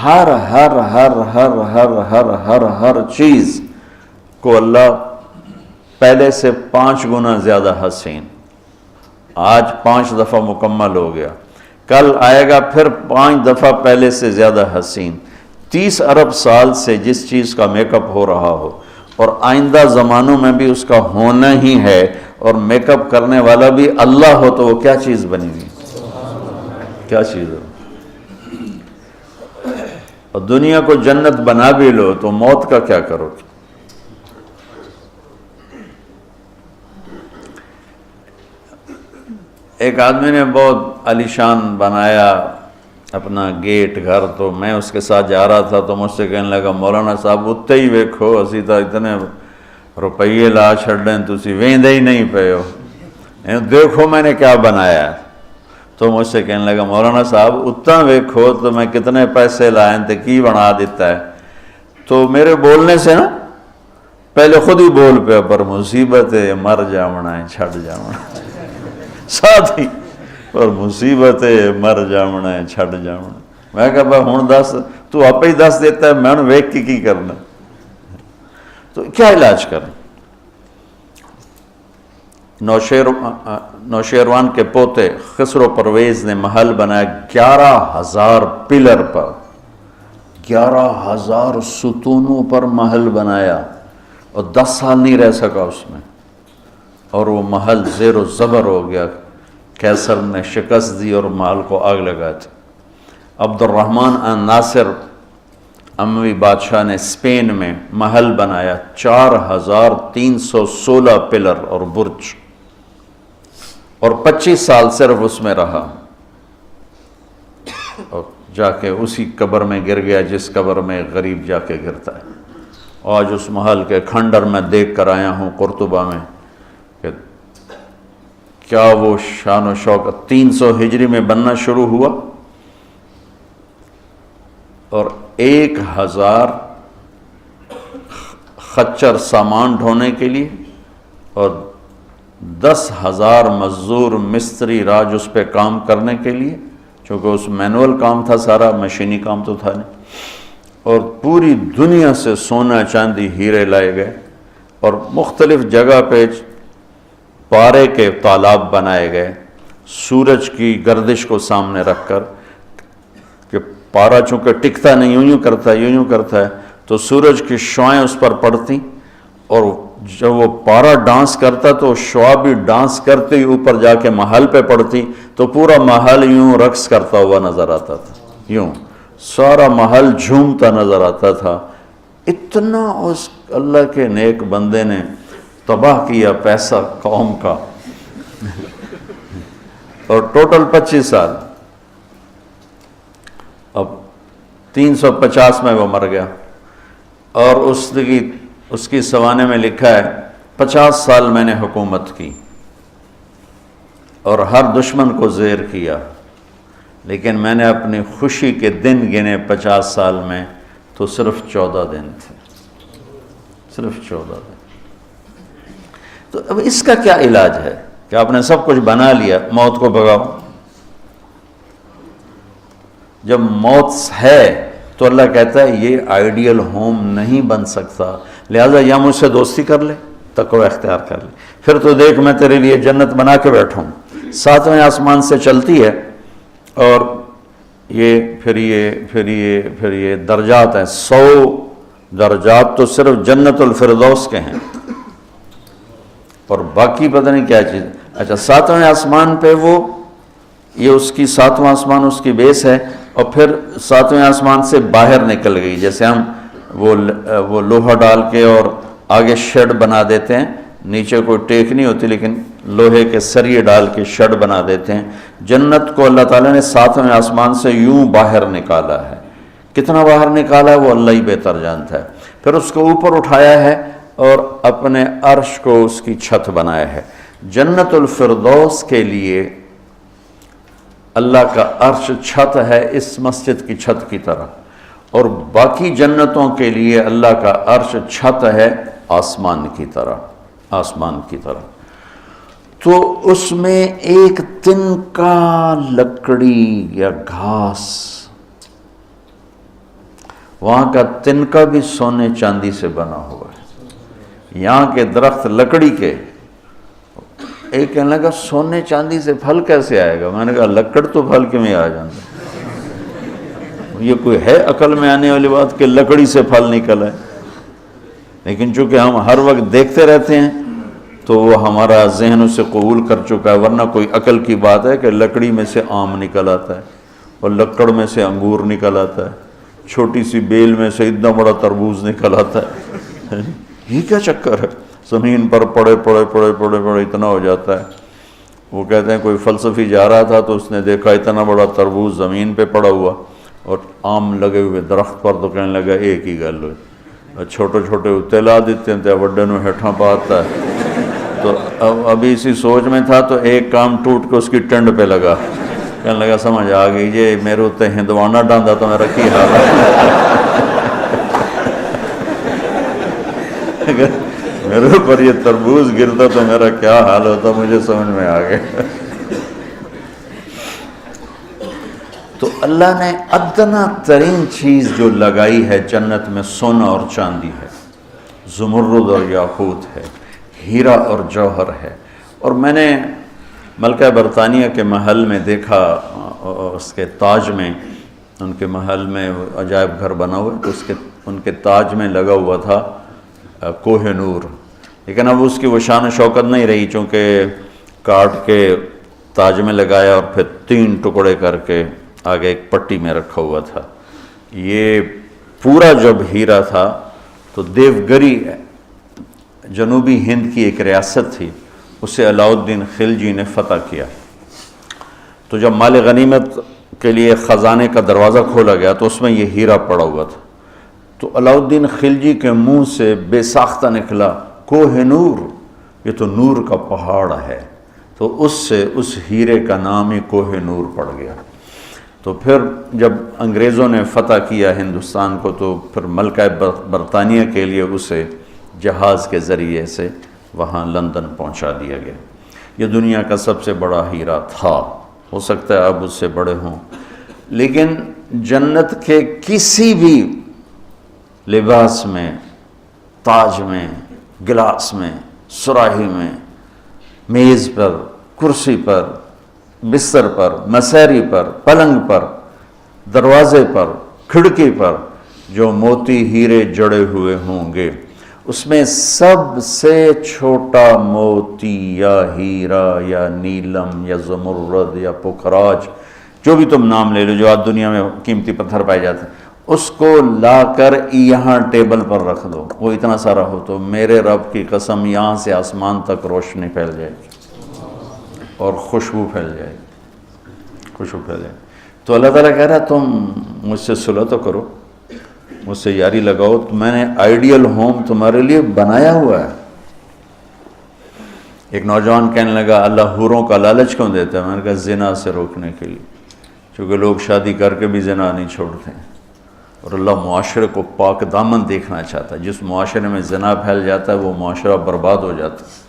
ہر ہر ہر ہر ہر ہر ہر ہر چیز کو اللہ پہلے سے 5 گنا زیادہ حسین، آج 5 دفعہ مکمل ہو گیا، کل آئے گا پھر 5 دفعہ پہلے سے زیادہ حسین۔ 30 ارب سال سے جس چیز کا میک اپ ہو رہا ہو اور آئندہ زمانوں میں بھی اس کا ہونا ہی ہے، اور میک اپ کرنے والا بھی اللہ ہو، تو وہ کیا چیز بنی گی؟ کیا چیز ہو؟ اور دنیا کو جنت بنا بھی لو تو موت کا کیا کرو؟ ایک آدمی نے بہت عالیشان بنایا اپنا گیٹ گھر، تو میں اس کے ساتھ جا رہا تھا تو مجھ سے کہنے لگا، مولانا صاحب اتنے ہی ویکھو، اسی تو اتنے روپیے لا چھڑیں تسی ویندے ہی نہیں پے ہو، دیکھو میں نے کیا بنایا ہے۔ تو مجھ سے کہنے لگا، مولانا صاحب اتنا ویکھو تو میں کتنے پیسے لائیں تے کی بنا دیتا ہے۔ تو میرے بولنے سے نا پہلے خود ہی بول پہ، پر مصیبت ہے مر جاونا ہے چھڑ جاونا، ساتھ ہی پر مصیبت ہے مر جاونا ہے چھڑ جاونا۔ میں کہا بھائی ہون دس، تو آپ ہی دس دیتا ہے، میں نے ویک کی کرنا؟ تو کیا علاج کریں؟ نوشیروان کے پوتے خسرو پرویز نے محل بنایا 11,000 پلر پر، 11,000 ستونوں پر محل بنایا، اور 10 سال نہیں رہ سکا اس میں، اور وہ محل زیر و زبر ہو گیا۔ کیسر نے شکست دی اور محل کو آگ لگا تھی۔ عبد الرحمن الناصر اموی بادشاہ نے اسپین میں محل بنایا 4,316 پلر اور برج، اور 25 سال صرف اس میں رہا، اور جا کے اسی قبر میں گر گیا جس قبر میں غریب جا کے گرتا ہے۔ آج اس محل کے کھنڈر میں دیکھ کر آیا ہوں قرطبہ میں کہ کیا وہ شان و شوکت 300 ہجری میں بننا شروع ہوا، اور 1,000 خچر سامان ڈھونے کے لیے اور 10,000 مزدور مستری راج اس پہ کام کرنے کے لیے، چونکہ اس مینول کام تھا سارا، مشینی کام تو تھا نہیں، اور پوری دنیا سے سونا چاندی ہیرے لائے گئے، اور مختلف جگہ پہ پارے کے تالاب بنائے گئے، سورج کی گردش کو سامنے رکھ کر، کہ پارا چونکہ ٹکتا نہیں، یوں کرتا ہے، یوں کرتا ہے، تو سورج کی شعائیں اس پر پڑتی، اور جب وہ پارا ڈانس کرتا تو شعا بھی ڈانس کرتے ہی اوپر جا کے محل پہ پڑتی، تو پورا محل یوں رقص کرتا ہوا نظر آتا تھا، یوں سارا محل جھومتا نظر آتا تھا۔ اتنا اس اللہ کے نیک بندے نے تباہ کیا پیسہ قوم کا، اور ٹوٹل 25 سال، اب 350 میں وہ مر گیا، اور اس کی سوانے میں لکھا ہے 50 سال میں نے حکومت کی اور ہر دشمن کو زیر کیا، لیکن میں نے اپنی خوشی کے دن گنے 50 سال میں تو صرف 14 دن تھے، صرف 14 دن۔ تو اب اس کا کیا علاج ہے کہ آپ نے سب کچھ بنا لیا، موت کو بھگاؤ؟ جب موت ہے تو اللہ کہتا ہے یہ آئیڈیل ہوم نہیں بن سکتا، لہذا یا مجھ سے دوستی کر لے، تقوی اختیار کر لے، پھر تو دیکھ میں تیرے لیے جنت بنا کے بیٹھوں، 7ویں آسمان سے چلتی ہے، اور پھر یہ درجات ہیں، 100 درجات تو صرف جنت الفردوس کے ہیں، اور باقی پتہ نہیں کیا چیز۔ اچھا 7ویں آسمان پہ وہ یہ اس کی 7واں آسمان اس کی بیس ہے، اور پھر 7ویں آسمان سے باہر نکل گئی، جیسے ہم وہ لوہا ڈال کے اور آگے شیڈ بنا دیتے ہیں، نیچے کوئی ٹیک نہیں ہوتی لیکن لوہے کے سریے ڈال کے شیڈ بنا دیتے ہیں، جنت کو اللہ تعالیٰ نے 7ویں آسمان سے یوں باہر نکالا ہے۔ کتنا باہر نکالا ہے وہ اللہ ہی بہتر جانتا ہے۔ پھر اس کو اوپر اٹھایا ہے اور اپنے عرش کو اس کی چھت بنایا ہے۔ جنت الفردوس کے لیے اللہ کا عرش چھت ہے، اس مسجد کی چھت کی طرح، اور باقی جنتوں کے لیے اللہ کا عرش چھت ہے آسمان کی طرح، آسمان کی طرح۔ تو اس میں ایک تنکا لکڑی یا گھاس، وہاں کا تنکا بھی سونے چاندی سے بنا ہوا ہے، یہاں کے درخت لکڑی کے۔ ایک کہنے لگا سونے چاندی سے پھل کیسے آئے گا؟ میں نے کہا لکڑ تو پھل کے میں آ جاتا، یہ کوئی ہے عقل میں آنے والی بات کہ لکڑی سے پھل نکل ہے؟ لیکن چونکہ ہم ہر وقت دیکھتے رہتے ہیں تو وہ ہمارا ذہن اسے قبول کر چکا ہے، ورنہ کوئی عقل کی بات ہے کہ لکڑی میں سے آم نکل آتا ہے اور لکڑ میں سے انگور نکل آتا ہے، چھوٹی سی بیل میں سے اتنا بڑا تربوز نکل آتا ہے۔ یہ کیا چکر ہے؟ زمین پر پڑے پڑے پڑے پڑے پڑے اتنا ہو جاتا ہے۔ وہ کہتے ہیں کوئی فلسفی جا رہا تھا تو اس نے دیکھا اتنا بڑا تربوز زمین پہ پڑا ہوا اور آم لگے ہوئے درخت پر، تو کہنے لگا ایک ہی گل ہوئی، چھوٹے چھوٹے اتلا دیتے ہیں وڈے نو ہیٹھاں پاتا ہے۔ تو ابھی اسی سوچ میں تھا تو ایک کام ٹوٹ کے اس کی ٹنڈ پہ لگا، کہنے لگا سمجھ آ گئی جی میرے اتنے ہندوانا ڈاندا تو میرا کی حال ہے، میرے اوپر یہ تربوز گرتا تو میرا کیا حال ہوتا، مجھے سمجھ میں آ گیا۔ تو اللہ نے ادنا ترین چیز جو لگائی ہے جنت میں سونا اور چاندی ہے، زمرد اور یاقوت ہے، ہیرا اور جوہر ہے۔ اور میں نے ملکہ برطانیہ کے محل میں دیکھا، اس کے تاج میں، ان کے محل میں عجائب گھر بنا ہوا ہے، تو ان کے تاج میں لگا ہوا تھا کوہ نور، لیکن اب اس کی وہ شان و شوکت نہیں رہی، چونکہ کاٹ کے تاج میں لگایا اور پھر 3 ٹکڑے کر کے آگے ایک پٹی میں رکھا ہوا تھا۔ یہ پورا جب ہیرا تھا تو دیوگری جنوبی ہند کی ایک ریاست تھی، اسے علاؤ الدین خلجی نے فتح کیا۔ تو جب مال غنیمت کے لیے خزانے کا دروازہ کھولا گیا تو اس میں یہ ہیرا پڑا ہوا تھا، تو علاؤ الدین خلجی کے منہ سے بے ساختہ نکلا کوہ نور، یہ تو نور کا پہاڑ ہے، تو اس سے اس ہیرے کا نام ہی کوہ نور پڑ گیا۔ تو پھر جب انگریزوں نے فتح کیا ہندوستان کو تو پھر ملکہ برطانیہ کے لیے اسے جہاز کے ذریعے سے وہاں لندن پہنچا دیا گیا۔ یہ دنیا کا سب سے بڑا ہیرا تھا، ہو سکتا ہے اب اس سے بڑے ہوں، لیکن جنت کے کسی بھی لباس میں، تاج میں، گلاس میں، سراہی میں، میز پر، کرسی پر، بستر پر، مسیری پر، پلنگ پر، دروازے پر، کھڑکی پر جو موتی ہیرے جڑے ہوئے ہوں گے، اس میں سب سے چھوٹا موتی یا ہیرا یا نیلم یا زمرد یا پکھراج، جو بھی تم نام لے لو جو آج دنیا میں قیمتی پتھر پائے جاتے ہیں، اس کو لا کر یہاں ٹیبل پر رکھ دو، وہ اتنا سارا ہو تو میرے رب کی قسم یہاں سے آسمان تک روشنی پھیل جائے گی اور خوشبو پھیل جائے گی، خوشبو پھیل جائے گی۔ تو اللہ تعالیٰ کہہ رہا ہے تم مجھ سے صلح تو کرو، مجھ سے یاری لگاؤ، تو میں نے آئیڈیل ہوم تمہارے لیے بنایا ہوا ہے۔ ایک نوجوان کہنے لگا اللہ حوروں کا لالچ کیوں دیتا ہے؟ میں نے کہا زنا سے روکنے کے لیے، چونکہ لوگ شادی کر کے بھی زنا نہیں چھوڑتے ہیں، اور اللہ معاشرے کو پاک دامن دیکھنا چاہتا ہے۔ جس معاشرے میں زنا پھیل جاتا ہے وہ معاشرہ برباد ہو جاتا ہے۔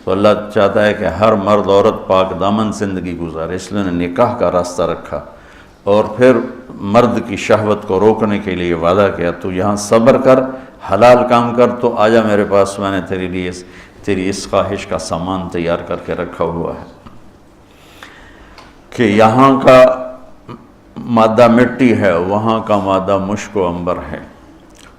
تو اللہ چاہتا ہے کہ ہر مرد عورت پاک دامن زندگی گزارے، اس لیے انہوں نے نکاح کا راستہ رکھا، اور پھر مرد کی شہوت کو روکنے کے لیے وعدہ کیا تو یہاں صبر کر، حلال کام کر، تو آجا میرے پاس، میں نے تیرے لیے تیری اس خواہش کا سامان تیار کر کے رکھا ہوا ہے کہ یہاں کا مادہ مٹی ہے، وہاں کا مادہ مشک و عنبر ہے،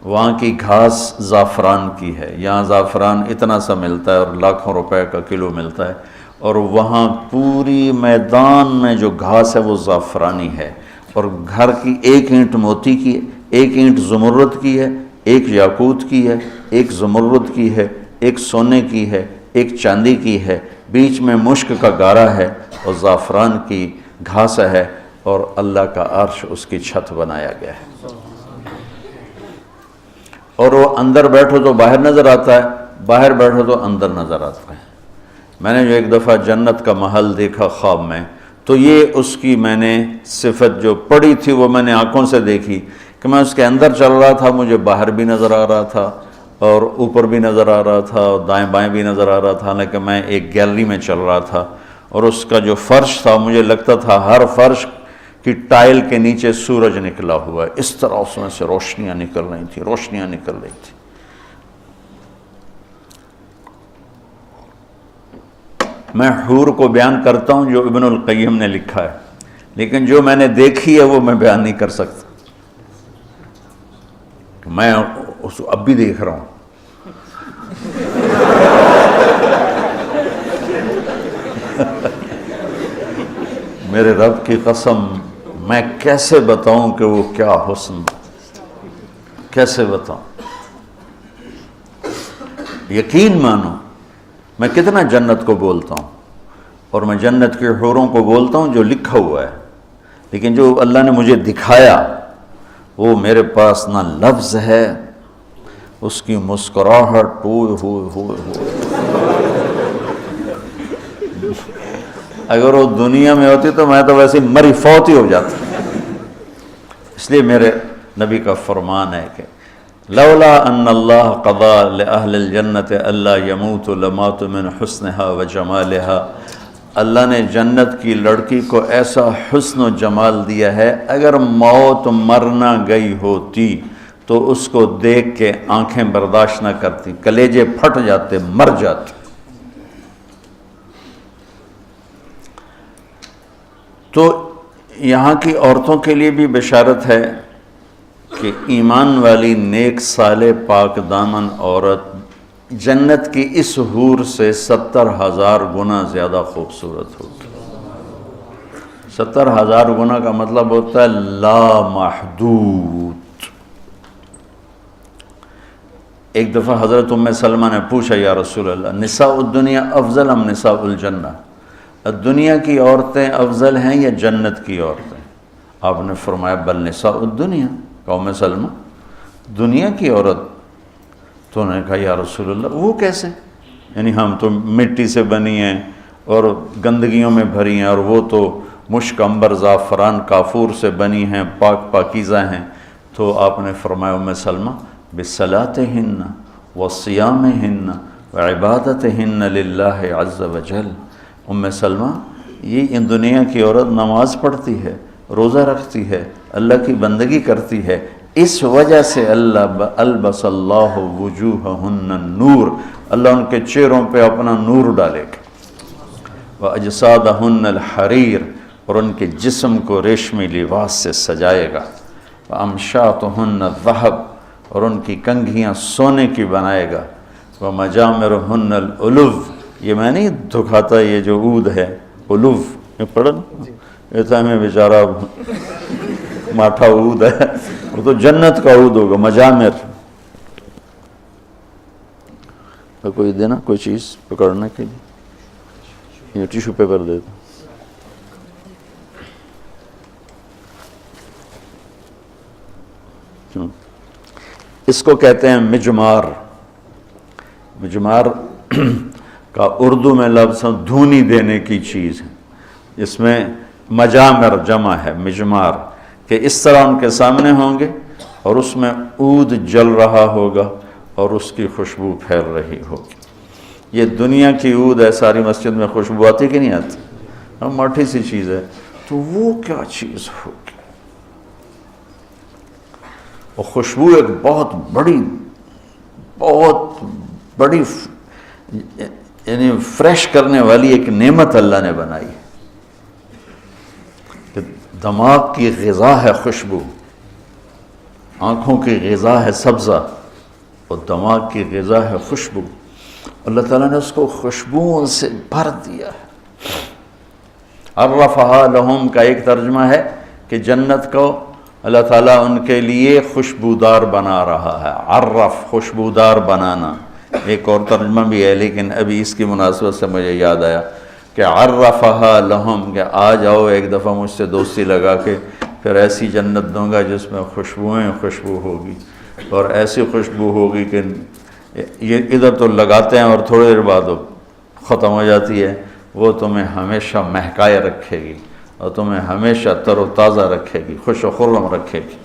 وہاں کی گھاس زعفران کی ہے، یہاں زعفران اتنا سا ملتا ہے اور لاکھوں روپے کا کلو ملتا ہے، اور وہاں پوری میدان میں جو گھاس ہے وہ زعفرانی ہے، اور گھر کی ایک اینٹ موتی کی ہے، ایک اینٹ زمرد کی ہے، ایک یاقوت کی ہے، ایک زمرد کی ہے، ایک سونے کی ہے، ایک چاندی کی ہے، بیچ میں مشک کا گارا ہے اور زعفران کی گھاس ہے، اور اللہ کا عرش اس کی چھت بنایا گیا ہے۔ اور وہ اندر بیٹھو تو باہر نظر آتا ہے، باہر بیٹھو تو اندر نظر آتا ہے۔ میں نے جو ایک دفعہ جنت کا محل دیکھا خواب میں، تو یہ اس کی میں نے صفت جو پڑھی تھی وہ میں نے آنکھوں سے دیکھی کہ میں اس کے اندر چل رہا تھا، مجھے باہر بھی نظر آ رہا تھا اور اوپر بھی نظر آ رہا تھا اور دائیں بائیں بھی نظر آ رہا تھا، حالانکہ میں ایک گیلری میں چل رہا تھا، اور اس کا جو فرش تھا مجھے لگتا تھا ہر فرش کی ٹائل کے نیچے سورج نکلا ہوا ہے، اس طرح اس میں سے روشنیاں نکل رہی تھیں، روشنیاں نکل رہی تھیں۔ میں حور کو بیان کرتا ہوں جو ابن القیم نے لکھا ہے، لیکن جو میں نے دیکھی ہے وہ میں بیان نہیں کر سکتا، میں اس کو اب بھی دیکھ رہا ہوں۔ میرے رب کی قسم، میں کیسے بتاؤں کہ وہ کیا حسن، کیسے بتاؤں؟ یقین مانو، میں کتنا جنت کو بولتا ہوں اور میں جنت کے حوروں کو بولتا ہوں جو لکھا ہوا ہے، لیکن جو اللہ نے مجھے دکھایا وہ میرے پاس نہ لفظ ہے، اس کی مسکراہٹ اگر وہ دنیا میں ہوتی تو میں تو ویسے مری فوت ہی ہو جاتا۔ اس لیے میرے نبی کا فرمان ہے کہ لولا ان اللہ قضا لأہل الجنت الا یموت لمات من حسنها وجمالها، اللہ نے جنت کی لڑکی کو ایسا حسن و جمال دیا ہے، اگر موت مرنا گئی ہوتی تو اس کو دیکھ کے آنکھیں برداشت نہ کرتی، کلیجے پھٹ جاتے، مر جاتے۔ تو یہاں کی عورتوں کے لیے بھی بشارت ہے کہ ایمان والی نیک صالح پاک دامن عورت جنت کی اس حور سے 70,000 گنا زیادہ خوبصورت ہوگی۔ 70,000 گنا کا مطلب ہوتا ہے لا محدود۔ ایک دفعہ حضرت ام سلمہ نے پوچھا یا رسول اللہ، نساء الدنیا افضل ام نساء الجنہ؟ دنیا کی عورتیں افضل ہیں یا جنت کی عورتیں؟ آپ نے فرمایا بل نساء الدنیا۔ ام سلمہ دنیا کی عورت؟ تو انہوں نے کہا یا رسول اللہ وہ کیسے؟ یعنی ہم تو مٹی سے بنی ہیں اور گندگیوں میں بھری ہیں، اور وہ تو مشک عنبر زعفران کافور سے بنی ہیں، پاک پاکیزہ ہیں۔ تو آپ نے فرمایا ام سلمہ بصلاتہن وصیامہن وعبادتہن للہ عز وجل۔ ام سلمہ یہ ان دنیا کی عورت نماز پڑھتی ہے، روزہ رکھتی ہے، اللہ کی بندگی کرتی ہے، اس وجہ سے اللہ البس اللہ وجوہہن النور، اللہ ان کے چہروں پہ اپنا نور ڈالے گا، واجسادہن الحریر، اور ان کے جسم کو ریشمی لباس سے سجائے گا، وامشاطہن الذہب، اور ان کی کنگھیاں سونے کی بنائے گا، ومجامرہن الالو، یہ میں نہیں دکھاتا، یہ جو عود ہے الو، یہ پڑھا نا، یہ تو ہمیں بیچارہ ماٹھا عود ہے، وہ تو جنت کا عود ہوگا، مجامر۔ کوئی دینا کوئی چیز پکڑنے کے لیے، یہ ٹیشو پیپر دے دو۔ اس کو کہتے ہیں مجمار۔ مجمار کا اردو میں لفظ دھونی دینے کی چیز ہے، اس میں مجامر جمع ہے مجمار، کہ اس طرح ان کے سامنے ہوں گے اور اس میں عود جل رہا ہوگا اور اس کی خوشبو پھیل رہی ہوگی۔ یہ دنیا کی عود ہے، ساری مسجد میں خوشبو آتی کہ نہیں آتی؟ ماٹھی سی چیز ہے، تو وہ کیا چیز ہوگی؟ اور خوشبو ایک بہت بڑی یعنی فریش کرنے والی ایک نعمت اللہ نے بنائی ہے، کہ دماغ کی غذا ہے خوشبو، آنکھوں کی غذا ہے سبزہ، اور دماغ کی غذا ہے خوشبو۔ اللہ تعالیٰ نے اس کو خوشبوؤں سے بھر دیا ہے۔ عرفہا لہم کا ایک ترجمہ ہے کہ جنت کو اللہ تعالیٰ ان کے لیے خوشبودار بنا رہا ہے. عرف خوشبودار بنانا. ایک اور ترجمہ بھی ہے لیکن ابھی اس کی مناسبت سے مجھے یاد آیا کہ عرفہا لہم کہ آ جاؤ ایک دفعہ مجھ سے دوستی لگا کے پھر ایسی جنت دوں گا جس میں خوشبو ہوگی، اور ایسی خوشبو ہوگی کہ یہ ادھر تو لگاتے ہیں اور تھوڑی دیر بعد ختم ہو جاتی ہے، وہ تمہیں ہمیشہ مہکائے رکھے گی اور تمہیں ہمیشہ تر و تازہ رکھے گی، خوش و خرم رکھے گی.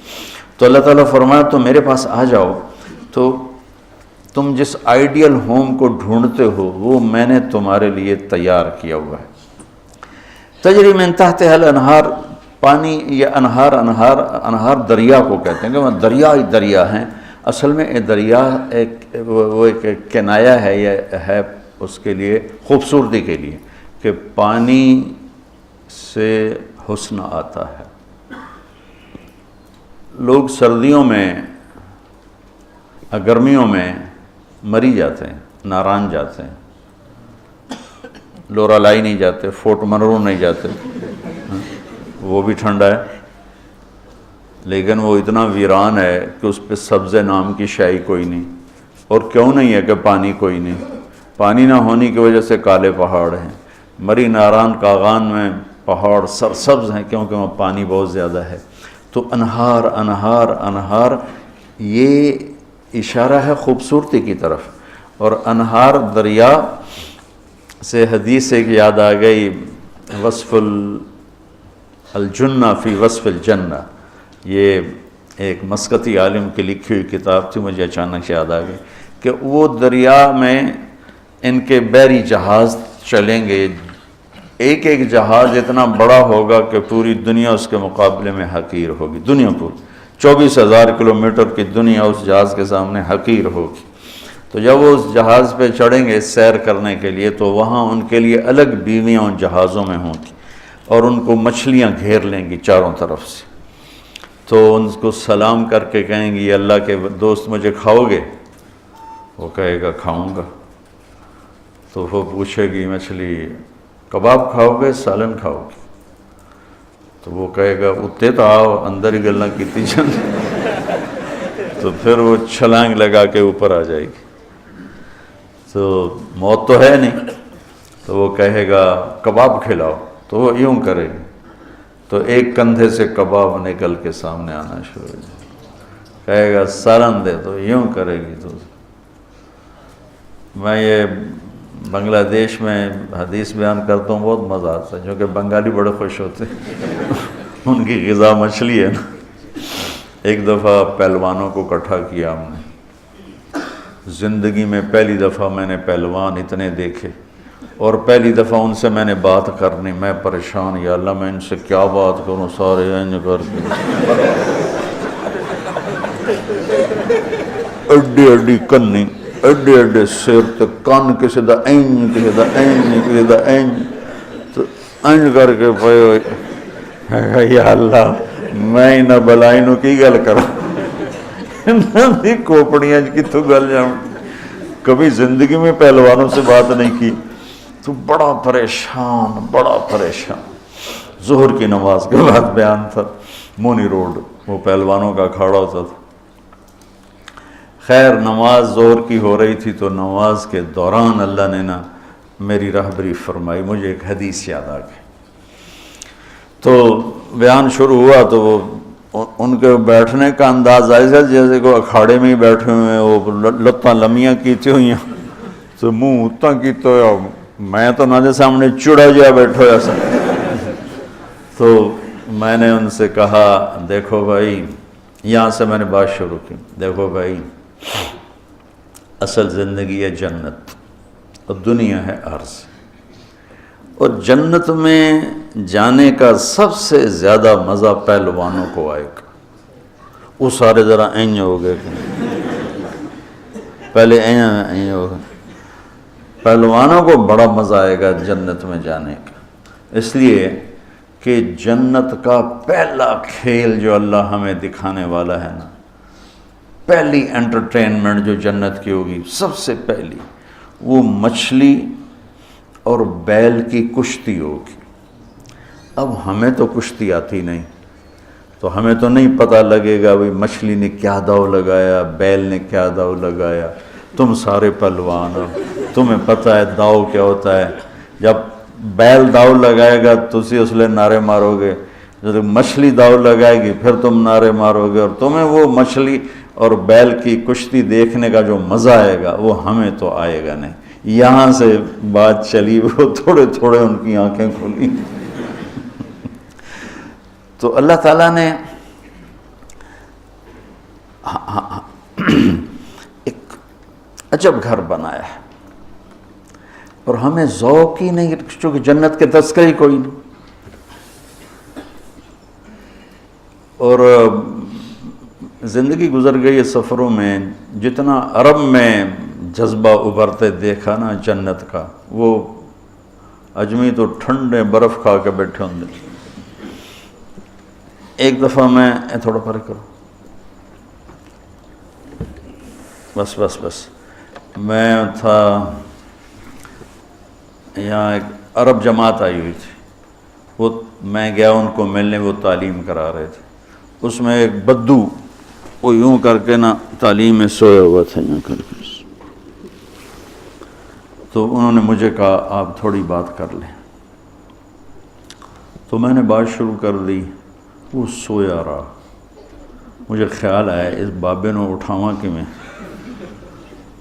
تو اللہ تعالیٰ فرمایا تم میرے پاس آ جاؤ تو تم جس آئیڈیل ہوم کو ڈھونڈتے ہو وہ میں نے تمہارے لیے تیار کیا ہوا ہے. تجری من تحتها الانہار، پانی یہ انہار دریا کو کہتے ہیں کہ وہ دریا ہی دریا ہیں. اصل میں یہ دریا ایک کنایا ہے، یہ ہے اس کے لیے خوبصورتی کے لیے کہ پانی سے حسن آتا ہے. لوگ سردیوں میں گرمیوں میں مری جاتے ہیں، ناران جاتے ہیں، لورالائی نہیں جاتے، فورٹ منرو نہیں جاتے، وہ بھی ٹھنڈا ہے لیکن وہ اتنا ویران ہے کہ اس پہ سبزے نام کی شے کوئی نہیں. اور کیوں نہیں ہے کہ پانی کوئی نہیں، پانی نہ ہونے کی وجہ سے کالے پہاڑ ہیں. مری ناران کاغان میں پہاڑ سرسبز ہیں کیونکہ وہاں پانی بہت زیادہ ہے. تو انہار انہار انہار یہ اشارہ ہے خوبصورتی کی طرف. اور انہار دریا سے حدیث ایک یاد آ گئی، وصف الجنہ فی وصف الجنہ، یہ ایک مسقطی عالم کی لکھی ہوئی کتاب تھی، مجھے اچانک یاد آ گئی کہ وہ دریا میں ان کے بحری جہاز چلیں گے، ایک ایک جہاز اتنا بڑا ہوگا کہ پوری دنیا اس کے مقابلے میں حقیر ہوگی. دنیا پوری 24,000 کلومیٹر کی دنیا اس جہاز کے سامنے حقیر ہوگی. تو جب وہ اس جہاز پہ چڑھیں گے سیر کرنے کے لیے تو وہاں ان کے لیے الگ بیویاں ان جہازوں میں ہوں گی اور ان کو مچھلیاں گھیر لیں گی چاروں طرف سے. تو ان کو سلام کر کے کہیں گی اللہ کے دوست مجھے کھاؤ گے؟ وہ کہے گا کھاؤں گا. تو وہ پوچھے گی مچھلی کباب کھاؤ گے سالن کھاؤ گے؟ تو وہ کہے گا اتنے تو آؤ اندر ہی گلنا کیتی جان. تو پھر وہ چھلانگ لگا کے اوپر آ جائے گی. تو موت تو ہے نہیں، تو وہ کہے گا کباب کھلاؤ، تو وہ یوں کرے گی تو ایک کندھے سے کباب نکل کے سامنے آنا شروع ہو جائے. کہے گا سالن دے، تو یوں کرے گی. تو میں یہ بنگلہ دیش میں حدیث بیان کرتا ہوں، بہت مزہ آتا ہے کیونکہ بنگالی بڑے خوش ہوتے ہیں ان کی غذا مچھلی ہے نا. ایک دفعہ پہلوانوں کو اکٹھا کیا ہم نے، زندگی میں پہلی دفعہ میں نے پہلوان اتنے دیکھے اور پہلی دفعہ ان سے میں نے بات کرنی. میں پریشان، یا اللہ میں ان سے کیا بات کروں، سارے انج کر کے اڈی اڈی کنی، اڈے اڈے سر تے کن، کسی دا اینج کسی دا اینج کسی دا اینج، تو اینج کر کے پے ہوئے. یا اللہ میں نہ بلائی نو کی گل کرا، کوپڑیاں کتوں گل جاؤں. کبھی زندگی میں پہلوانوں سے بات نہیں کی تو بڑا پریشان. ظہر کی نماز کے بعد بیان تھا، مونی روڈ وہ پہلوانوں کا کھاڑا ہوتا تھا. خیر نماز ظہر کی ہو رہی تھی تو نماز کے دوران اللہ نے نا میری راہبری فرمائی. مجھے ایک حدیث یاد آ گئی تو بیان شروع ہوا تو وہ ان کے بیٹھنے کا انداز ایسا جیسے کہ اکھاڑے میں ہی بیٹھے ہوئے ہیں، وہ لتاں لمیاں کیتی ہوئی ہیں تو منہ اتنا کیتا ہوا. میں تو نہ سامنے چڑا جا بیٹھا ہوا سا. تو میں نے ان سے کہا دیکھو بھائی، یہاں سے میں نے بات شروع کی، دیکھو بھائی اصل زندگی ہے جنت اور دنیا ہے عرض. اور جنت میں جانے کا سب سے زیادہ مزہ پہلوانوں کو آئے گا. وہ سارے ذرا اینج ہو گئے، پہلے اینج ہو گئے. پہلوانوں کو بڑا مزہ آئے گا جنت میں جانے کا، اس لیے کہ جنت کا پہلا کھیل جو اللہ ہمیں دکھانے والا ہے نا، پہلی انٹرٹینمنٹ جو جنت کی ہوگی سب سے پہلی، وہ مچھلی اور بیل کی کشتی ہوگی. اب ہمیں تو کشتی آتی نہیں، تو ہمیں تو نہیں پتہ لگے گا بھئی مچھلی نے کیا داؤ لگایا، بیل نے کیا داؤ لگایا۔ تم سارے پہلوان ہو، تمہیں پتہ ہے داؤ کیا ہوتا ہے۔ جب بیل داؤ لگائے گا تو اسی اس لئے نعرے مارو گے، جب مچھلی داؤ لگائے گی پھر تم نعرے مارو گے، اور تمہیں وہ مچھلی اور بیل کی کشتی دیکھنے کا جو مزہ آئے گا وہ ہمیں تو آئے گا نہیں۔ یہاں سے بات چلی، وہ تھوڑے تھوڑے ان کی آنکھیں کھلی۔ تو اللہ تعالیٰ نے ایک عجب گھر بنایا ہے، اور ہمیں ذوق ہی نہیں، چونکہ جنت کے تذکرے ہی کوئی نہیں۔ اور زندگی گزر گئی ہے سفروں میں، جتنا عرب میں جذبہ ابھرتے دیکھا نا جنت کا، وہ اجمی تو ٹھنڈے برف کھا کے بیٹھے ہوں گے۔ ایک دفعہ میں تھوڑا پرے کرو، بس میں تھا یہاں، ایک عرب جماعت آئی ہوئی تھی، وہ میں گیا ان کو ملنے، وہ تعلیم کرا رہے تھے۔ اس میں ایک بدو وہ یوں کر کے نا تعلیم میں سویا ہوا تھا یوں کر کے، تو انہوں نے مجھے کہا آپ تھوڑی بات کر لیں، تو میں نے بات شروع کر دی۔ وہ سویا رہا، مجھے خیال آیا اس بابے نے اٹھاواں کہ میں،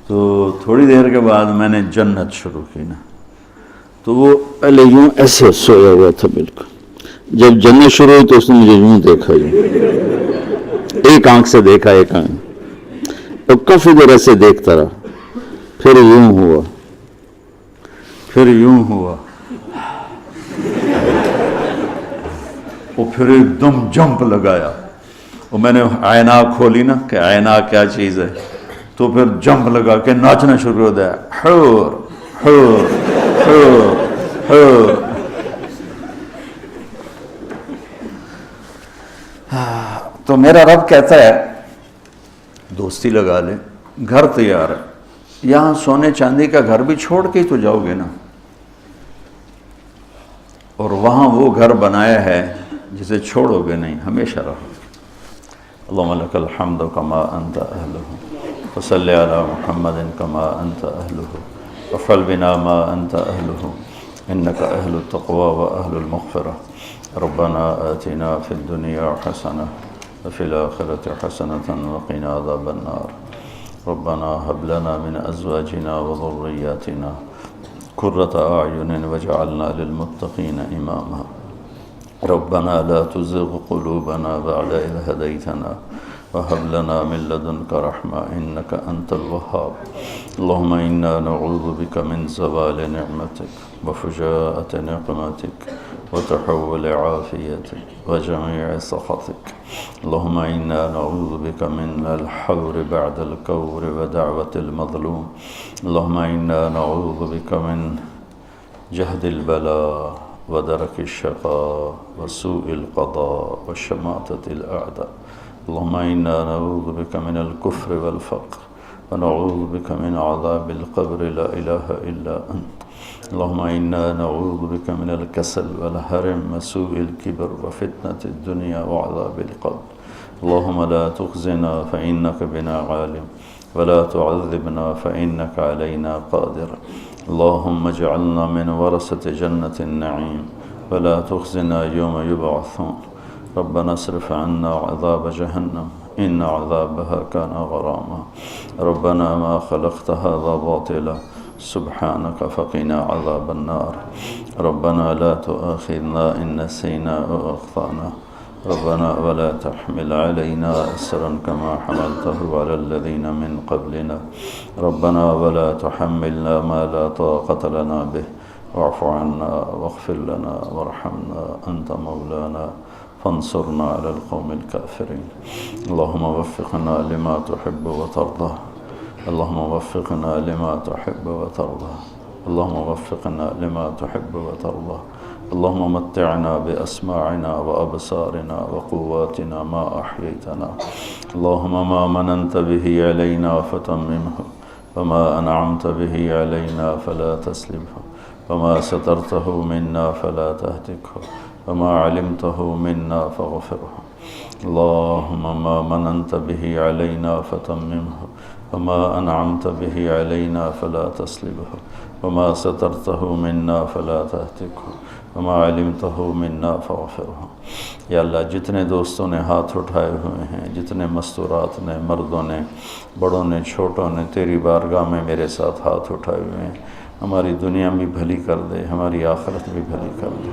تو تھوڑی دیر کے بعد میں نے جنت شروع کی نا، تو وہ پہلے یوں ایسے سویا ہوا تھا بالکل۔ جب جنت شروع ہوئی تو اس نے مجھے یوں دیکھا، ایک آنکھ سے دیکھا، ایک آنکھ، تو کافی دیر ایسے دیکھتا رہا، پھر یوں ہوا، پھر یوں ہوا، وہ پھر ایک دم جمپ لگایا۔ اور میں نے آئینہ کھولی نا کہ آئینہ کیا چیز ہے، تو پھر جمپ لگا کے ناچنا شروع ہو گیا، حور حور حور حور۔ تو میرا رب کہتا ہے دوستی لگا لے، گھر تیار ہے، یہاں سونے چاندی کا گھر بھی چھوڑ کے تو جاؤ گے نا، اور وہاں وہ گھر بنایا ہے جسے چھوڑو گے نہیں، ہمیشہ رہو۔ اللہم لک الحمد کما انت اہلہ، وصلی علی محمد کما انت اہلہ، وفعل بنا ما انت اہلہ، انک اہل التقوی و اہل المغفرہ۔ ربنا آتنا فی الدنیا حسنہ وفی الآخرۃ حسنۃ وقنا عذاب النار۔ ربنا هب لنا من ازواجنا وذریاتنا قرۃ اعین واجعلنا للمتقین اماما۔ ربنا لا تزغ قلوبنا بعد إذ هديتنا وهب لنا من لدنك رحمة إنك أنت الوهاب۔ اللهم إنا نعوذ بك من زوال نعمتك وفجاءة نقمتك وتحول عافيتك وجميع سخطك۔ اللهم إنا نعوذ بك من الحور بعد الكور ودعوة المظلوم۔ اللهم إنا نعوذ بك من جهد البلاء ودرك الشقاء وسوء القضاء وشماتة الأعداء۔ اللهم إنا نعوذ بك من الكفر والفقر ونعوذ بك من عذاب القبر لا إله إلا أنت۔ اللهم إنا نعوذ بك من الكسل والهرم وسوء الكبر وفتنة الدنيا وعذاب القبر۔ اللهم لا تخزنا فإنك بنا عالم ولا تعذبنا فإنك علينا قادر۔ اللهم اجعلنا من ورثة جنة النعيم ولا تخزنا يوم يبعثون۔ ربنا اصرف عنا عذاب جهنم إن عذابها كان غراما۔ ربنا ما خلقت هذا باطلا سبحانك فقنا عذاب النار۔ ربنا لا تؤاخذنا إن نسينا أو أخطأنا۔ ربنا ولا تحمل علينا إصرا كما حملته على الذين من قبلنا۔ ربنا ولا تحملنا ما لا طاقة لنا به واعف عنا واغفر لنا وارحمنا أنت مولانا فانصرنا على القوم الكافرين۔ اللهم وفقنا لما تحب وترضى، اللهم وفقنا لما تحب وترضى، اللهم وفقنا لما تحب وترضى۔ اللهم متعنا بأسماعنا وأبصارنا وقواتنا ما أحييتنا۔ اللهم ما مننت به علينا فتممه، وما أنعمت به علينا فلا تسلبه، وما سترته منا فلا تهتكه، وما علمته منا فاغفره اللهم ما مننت به علينا فتممه وما أنعمت به علينا فلا تسلبه وما سترته منا فلا تهتكه وما علمته منا فاغفره۔ یا اللہ جتنے دوستوں نے ہاتھ اٹھائے ہوئے ہیں، جتنے مستورات نے، مردوں نے، بڑوں نے، چھوٹوں نے تیری بارگاہ میں میرے ساتھ ہاتھ اٹھائے ہوئے ہیں، ہماری دنیا بھی بھلی کر دے، ہماری آخرت بھی بھلی کر دے،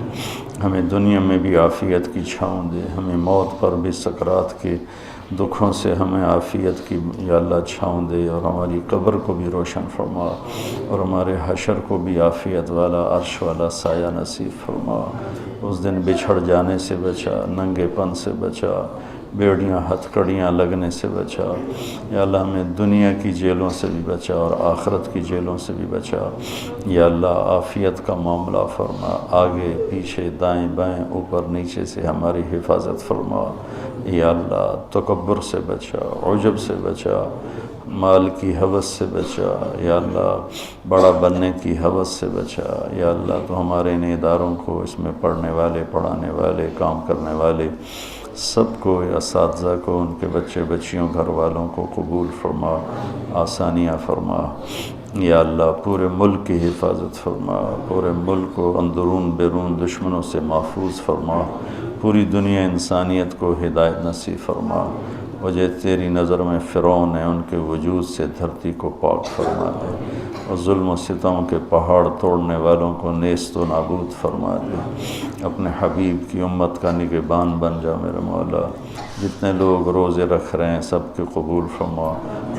ہمیں دنیا میں بھی عافیت کی چھاؤں دے، ہمیں موت پر بھی سکرات کے دکھوں سے ہمیں عافیت کی یا اللہ چھاؤں دے، اور ہماری قبر کو بھی روشن فرما، اور ہمارے حشر کو بھی عافیت والا عرش والا سایہ نصیب فرما۔ اس دن بچھڑ جانے سے بچا، ننگے پن سے بچا، بیڑیاں ہتھ کڑیاں لگنے سے بچا، یا اللہ ہمیں دنیا کی جیلوں سے بھی بچا اور آخرت کی جیلوں سے بھی بچا، یا اللہ عافیت کا معاملہ فرما، آگے پیچھے دائیں بائیں اوپر نیچے سے ہماری حفاظت فرما، یا اللہ تکبر سے بچا، عجب سے بچا، مال کی حوث سے بچا، یا اللہ بڑا بننے کی حوث سے بچا، یا اللہ تو ہمارے ان اداروں کو، اس میں پڑھنے والے، پڑھانے والے، کام کرنے والے سب کو، اساتذہ کو، ان کے بچے بچیوں، گھر والوں کو قبول فرما، آسانیاں فرما، یا اللہ پورے ملک کی حفاظت فرما، پورے ملک کو اندرون بیرون دشمنوں سے محفوظ فرما، پوری دنیا انسانیت کو ہدایت نصیب فرما، وجہ تیری نظر میں فرعون ہے ان کے وجود سے دھرتی کو پاک فرما دے، اور ظلم و ستم کے پہاڑ توڑنے والوں کو نیست و نابود فرما دے، اپنے حبیب کی امت کا نگہبان بن جا میرے مولا، جتنے لوگ روزے رکھ رہے ہیں سب کے قبول فرما،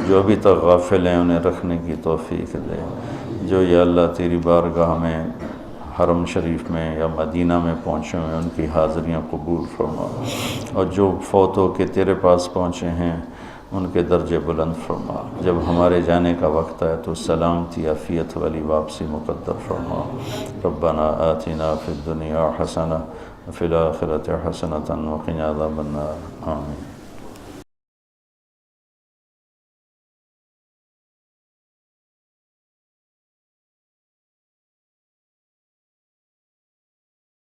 جو ابھی تک غافل ہیں انہیں رکھنے کی توفیق دے، جو یا اللہ تیری بارگاہ میں حرم شریف میں یا مدینہ میں پہنچے ہوئے ان کی حاضریاں قبول فرما، اور جو فوت ہو کے تیرے پاس پہنچے ہیں ان کے درجے بلند فرما، جب ہمارے جانے کا وقت ہے تو سلامتی عافیت والی واپسی مقدر فرما۔ ربنا آتنا فی الدنیا حسنہ وفی الآخرۃ حسنۃ وقنا عذاب النار، آمین۔